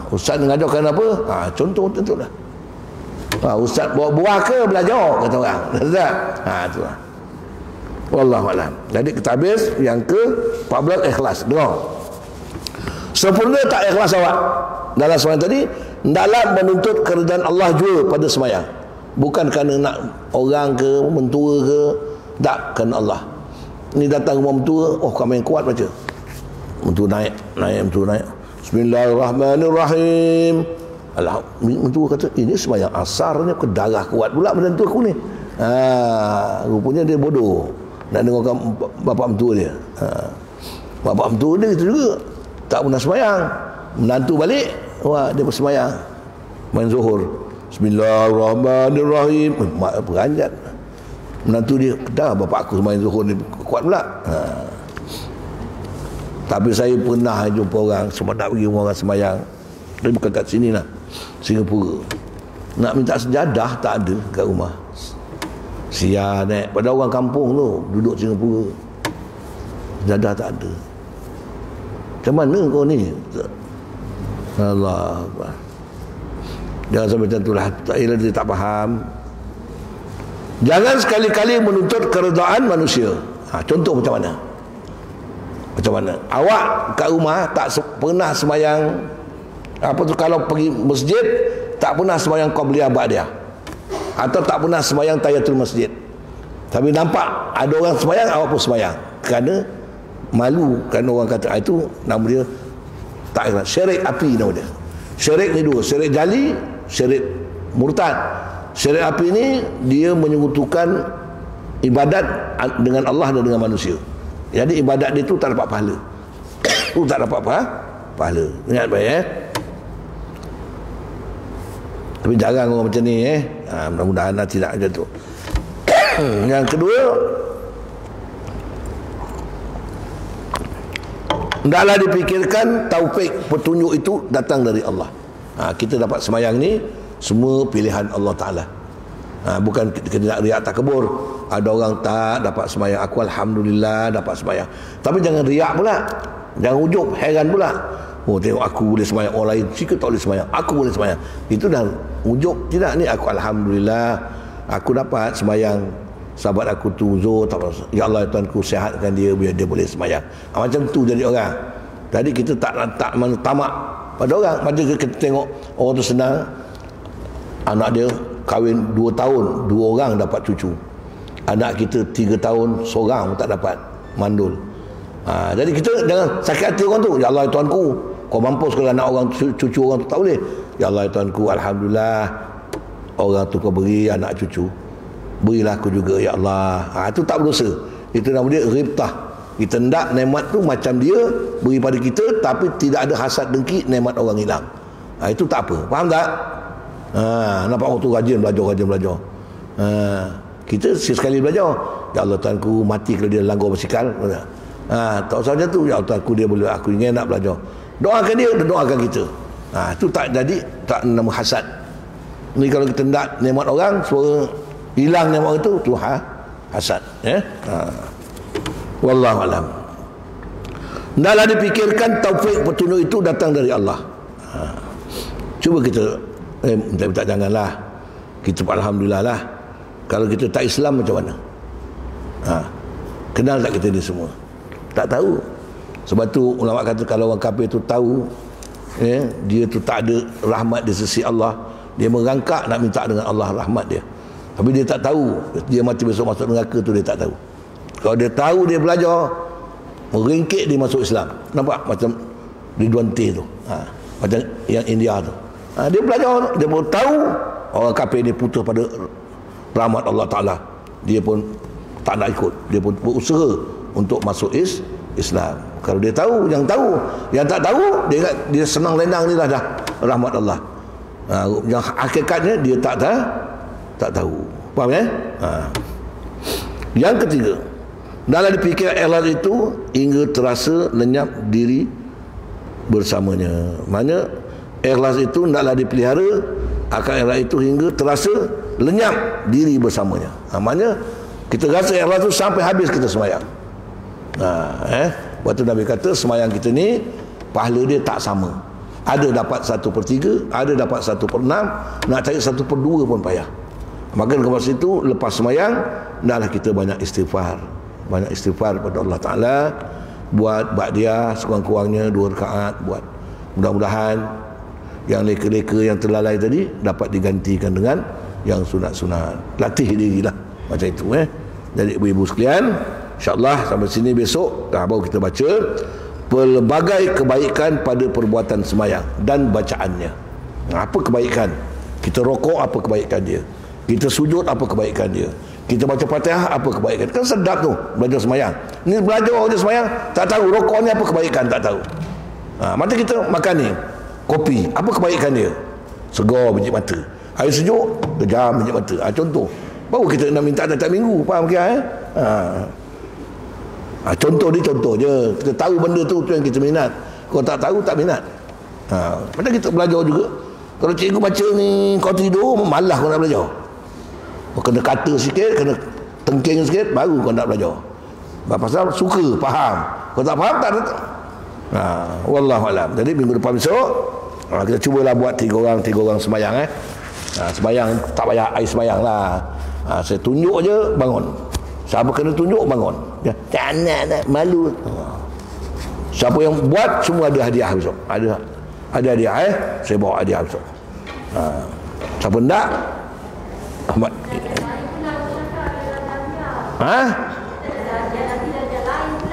[SPEAKER 1] Ustaz mengajarkan apa? Contoh tentulah. Ustaz bawa buah ke belajar, kata orang. Tak? Itulah. Wallahu a'lam. Jadi kita habis yang ke-14 ikhlas. Dengar. Sempurna tak ikhlas awak dalam sembahyang tadi, hendaklah menuntut keridaan Allah juga pada sembahyang. Bukan kerana nak orang ke, mentua ke, tak, kerana Allah. Ni datang rumah mentua, kami yang kuat baca. Mentua naik. Bismillahirrahmanirrahim. Mentua kata, ini sembahyang asarnya ke darah kuat pula mentua aku ni. Rupanya dia bodoh nak dengarkan bapak mentua dia. Bapak mentua dia itu juga tak pernah sembahyang. Menantu balik, dia bersembahyang main zuhur. Bismillahirrahmanirrahim. Beranjat. Menantu dia, dah bapak aku sembahyang zuhur ni kuat pula. Tapi saya pernah jumpa orang sebab nak pergi rumah orang sembahyang. Dia bukan kat sini lah, Singapura. Nak minta sejadah tak ada kat rumah. Sial pada orang kampung tu duduk Singapura, sejadah tak ada. Macam mana kau ni? Allah Akbar. Jangan sampai macam itulah. Dia tak faham. Jangan sekali-kali menuntut keredaan manusia. Contoh macam mana? Macam mana? Awak kat rumah tak pernah sembahyang kalau pergi masjid tak pernah sembahyang qabliyah ba'diyah, atau tak pernah sembahyang tahiyatul masjid. Tapi nampak ada orang sembahyang, awak pun sembahyang. Kerana malu, kerana orang kata itu nama dia tak ikhlas. Syirik api nama dia. Syirik ni dua, syirik jali, syirik murtad. Syirik api ni dia menyekutukan ibadat dengan Allah dan dengan manusia. Jadi ibadat dia tu tak dapat pahala. Tak dapat pahala. Ingat baik Tapi jarang orang macam ni mudah-mudahan tidak ada tu. Yang kedua, hendaklah dipikirkan taufik petunjuk itu datang dari Allah. Kita dapat semayang ni semua pilihan Allah Ta'ala. Bukan kita nak riak takabur. Ada orang tak dapat semayang, aku alhamdulillah dapat semayang. Tapi jangan riak pula, jangan ujub, heran pula. Tengok aku boleh semayang, orang lain sikit tak boleh semayang, aku boleh semayang. Itu dah ujub. Tidak, ni aku alhamdulillah aku dapat semayang. Sahabat aku tu Zul, ya Allah Tuanku sihatkan dia biar dia boleh semayang. Macam tu jadi orang. Jadi kita tak mana tamak pada orang. Macam kita tengok orang tu senang, anak dia kahwin 2 tahun 2 orang dapat cucu. Anak kita 3 tahun seorang pun tak dapat mandul. Jadi kita jangan sakit hati orang tu. Ya Allah Tuanku, kau mampus kalau anak orang cucu orang tu tak boleh. Ya Allah Tuanku, alhamdulillah orang tu kau beri anak cucu, berilah aku juga ya Allah. Itu tak berdosa. Itu nama dia ghibtah. Kita hendak nikmat tu macam dia beri pada kita, tapi tidak ada hasad dengki nikmat orang hilang. Itu tak apa. Faham tak? Nampak orang tu rajin belajar. Kita sekali belajar, ya Allah Tuanku, mati kalau dia langgar basikal. Tak usah macam tu. Ya Allah Tuanku, dia boleh, aku ingin nak belajar. Doakan dia, doakan kita. Itu tak jadi, tak nama hasad. Ni kalau kita hendak nikmat orang, suara hilang nikmat itu, tu hasad. Wallahu alam. Hendaklah dipikirkan taufik petunjuk itu datang dari Allah. Cuba kita minta janganlah. Kita alhamdulillah lah. Kalau kita tak Islam macam mana? Kenal tak kita ni semua? Tak tahu. Sebab tu ulama kata kalau orang kafir tu tahu dia tu tak ada rahmat di sisi Allah, dia merangkak nak minta dengan Allah rahmat dia. Tapi dia tak tahu dia mati besok masuk neraka tu, dia tak tahu. Kalau dia tahu, dia belajar, meringkik dia masuk Islam. Nampak macam Ridwan T tu, macam yang India tu. Dia belajar, dia pun tahu orang kafir ni putus pada rahmat Allah Ta'ala, dia pun tak nak ikut, dia pun berusaha untuk masuk Islam. Kalau dia tahu, yang tahu. Yang tak tahu, dia senang lenang ni dah rahmat Allah. Yang hakikatnya dia tak tahu. Faham ya? Yang ketiga, dalam dipikir ikhlas itu hingga terasa lenyap diri bersamanya. Maknanya ikhlas itu hendaklah dipelihara akan ikhlas itu hingga terasa lenyap diri bersamanya. Maknanya kita rasa ikhlas itu sampai habis kita sembahyang. Waktu Nabi kata semayang kita ni pahala dia tak sama. Ada dapat 1/3, ada dapat 1/6, nak cari 1/2 pun payah. Maka kepada situ lepas semayang, hendaklah kita banyak istighfar. Banyak istighfar kepada Allah Ta'ala. Buat ba'diyah sekurang-kurangnya 2 rakaat buat. Mudah-mudahan yang leka-leka yang terlalai tadi dapat digantikan dengan yang sunat-sunat. Latih dirilah macam itu Jadi ibu-ibu sekalian, insya-Allah sampai sini besok baru kita baca pelbagai kebaikan pada perbuatan semayang dan bacaannya. Apa kebaikan? Kita rokok, apa kebaikan dia? Kita sujud, apa kebaikan dia? Kita baca Fatihah, apa kebaikan? Kan sedap tu belajar semayang. Ni belajar je semayang, tak tahu rokok ni apa kebaikan, tak tahu. Mata kita makan ni kopi, apa kebaikan dia? Segar biji mata. Air sejuk, kejam biji mata. Contoh. Baru kita nak minta tiap minggu, faham ke? Contoh ni contoh je. Kita tahu benda tu yang kita minat. Kalau tak tahu, tak minat. Macam kita belajar juga. Kalau cikgu baca ni kau tidur, malas kau nak belajar. Kau kena kata sikit, kena tengking sikit, baru kau nak belajar. Pasal suka, faham. Kau tak faham, tak ada. Wallahualam. Jadi minggu depan besok kita cubalah buat 3 orang semayang. Semayang tak payah air semayang lah. Saya tunjuk je bangun. Siapa kena tunjuk bangun. Tak nak malu. Siapa yang buat semua ada hadiah besok. Ada hadiah saya bawa hadiah besok. Siapa tak?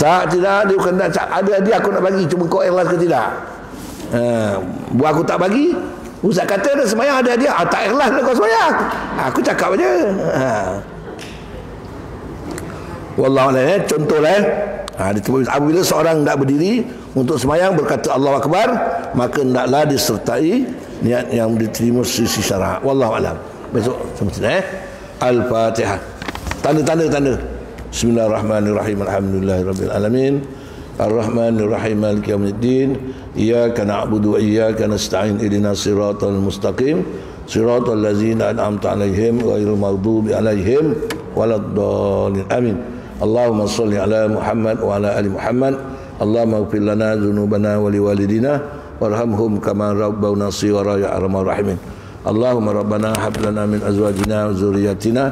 [SPEAKER 1] Tidak dia bukan nak ada hadiah aku nak bagi, cuma kau ikhlas ke tidak? Buat aku tak bagi, Ustaz kata dah semayang ada hadiah, tak ikhlas dah kau semayang. Aku cakap aja. Wallahualam. Contohlah apabila seorang hendak berdiri untuk semayang berkata Allahu Akbar, maka hendaklah disertai niat yang diterima sisi syarak. Wallahualam. Besok semestinya Al-Fatihah. Tanda. Bismillahirrahmanirrahim. Alhamdulillahirabbil alamin. Ar-Rahmanir-Rahim. Maliki yaumiddin. Iyyaka na'budu wa iyyaka nasta'in. Ihdinas siratal mustaqim. Siratal ladzina an'amta 'alaihim ghairil maghdubi 'alaihim waladdallin. Amin. Allahumma shalli ala Muhammad wa ala ali Muhammad. Allahumma ighfir lana dzunubana wa liwalidina warhamhum kama rabbawna shighara ya arhamar rahimin. Allahumma rabbana hab lana min azwajina wa dzurriyyatina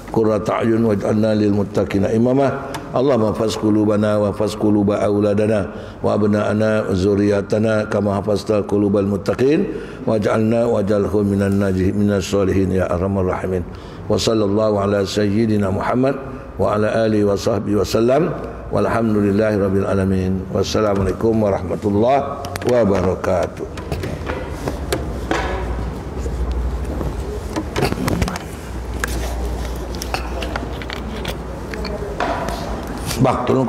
[SPEAKER 1] qurrata a'yun waj'alna lil muttaqina imama. Allahumma hafaz qulubana wa hafaz quluba auladana wa abna'ana wa dzurriyyatana kama hafazta qulubal muttaqin waj'alna waj'alhum minan najih minas sholihin ya arhamar rahimin. Wa sallallahu ala sayyidina Muhammad wa ala alihi wa sahbihi wa sallam walhamdulillahi rabbil alamin. Wassalamualaikum warahmatullahi wabarakatuh. Bang, tolong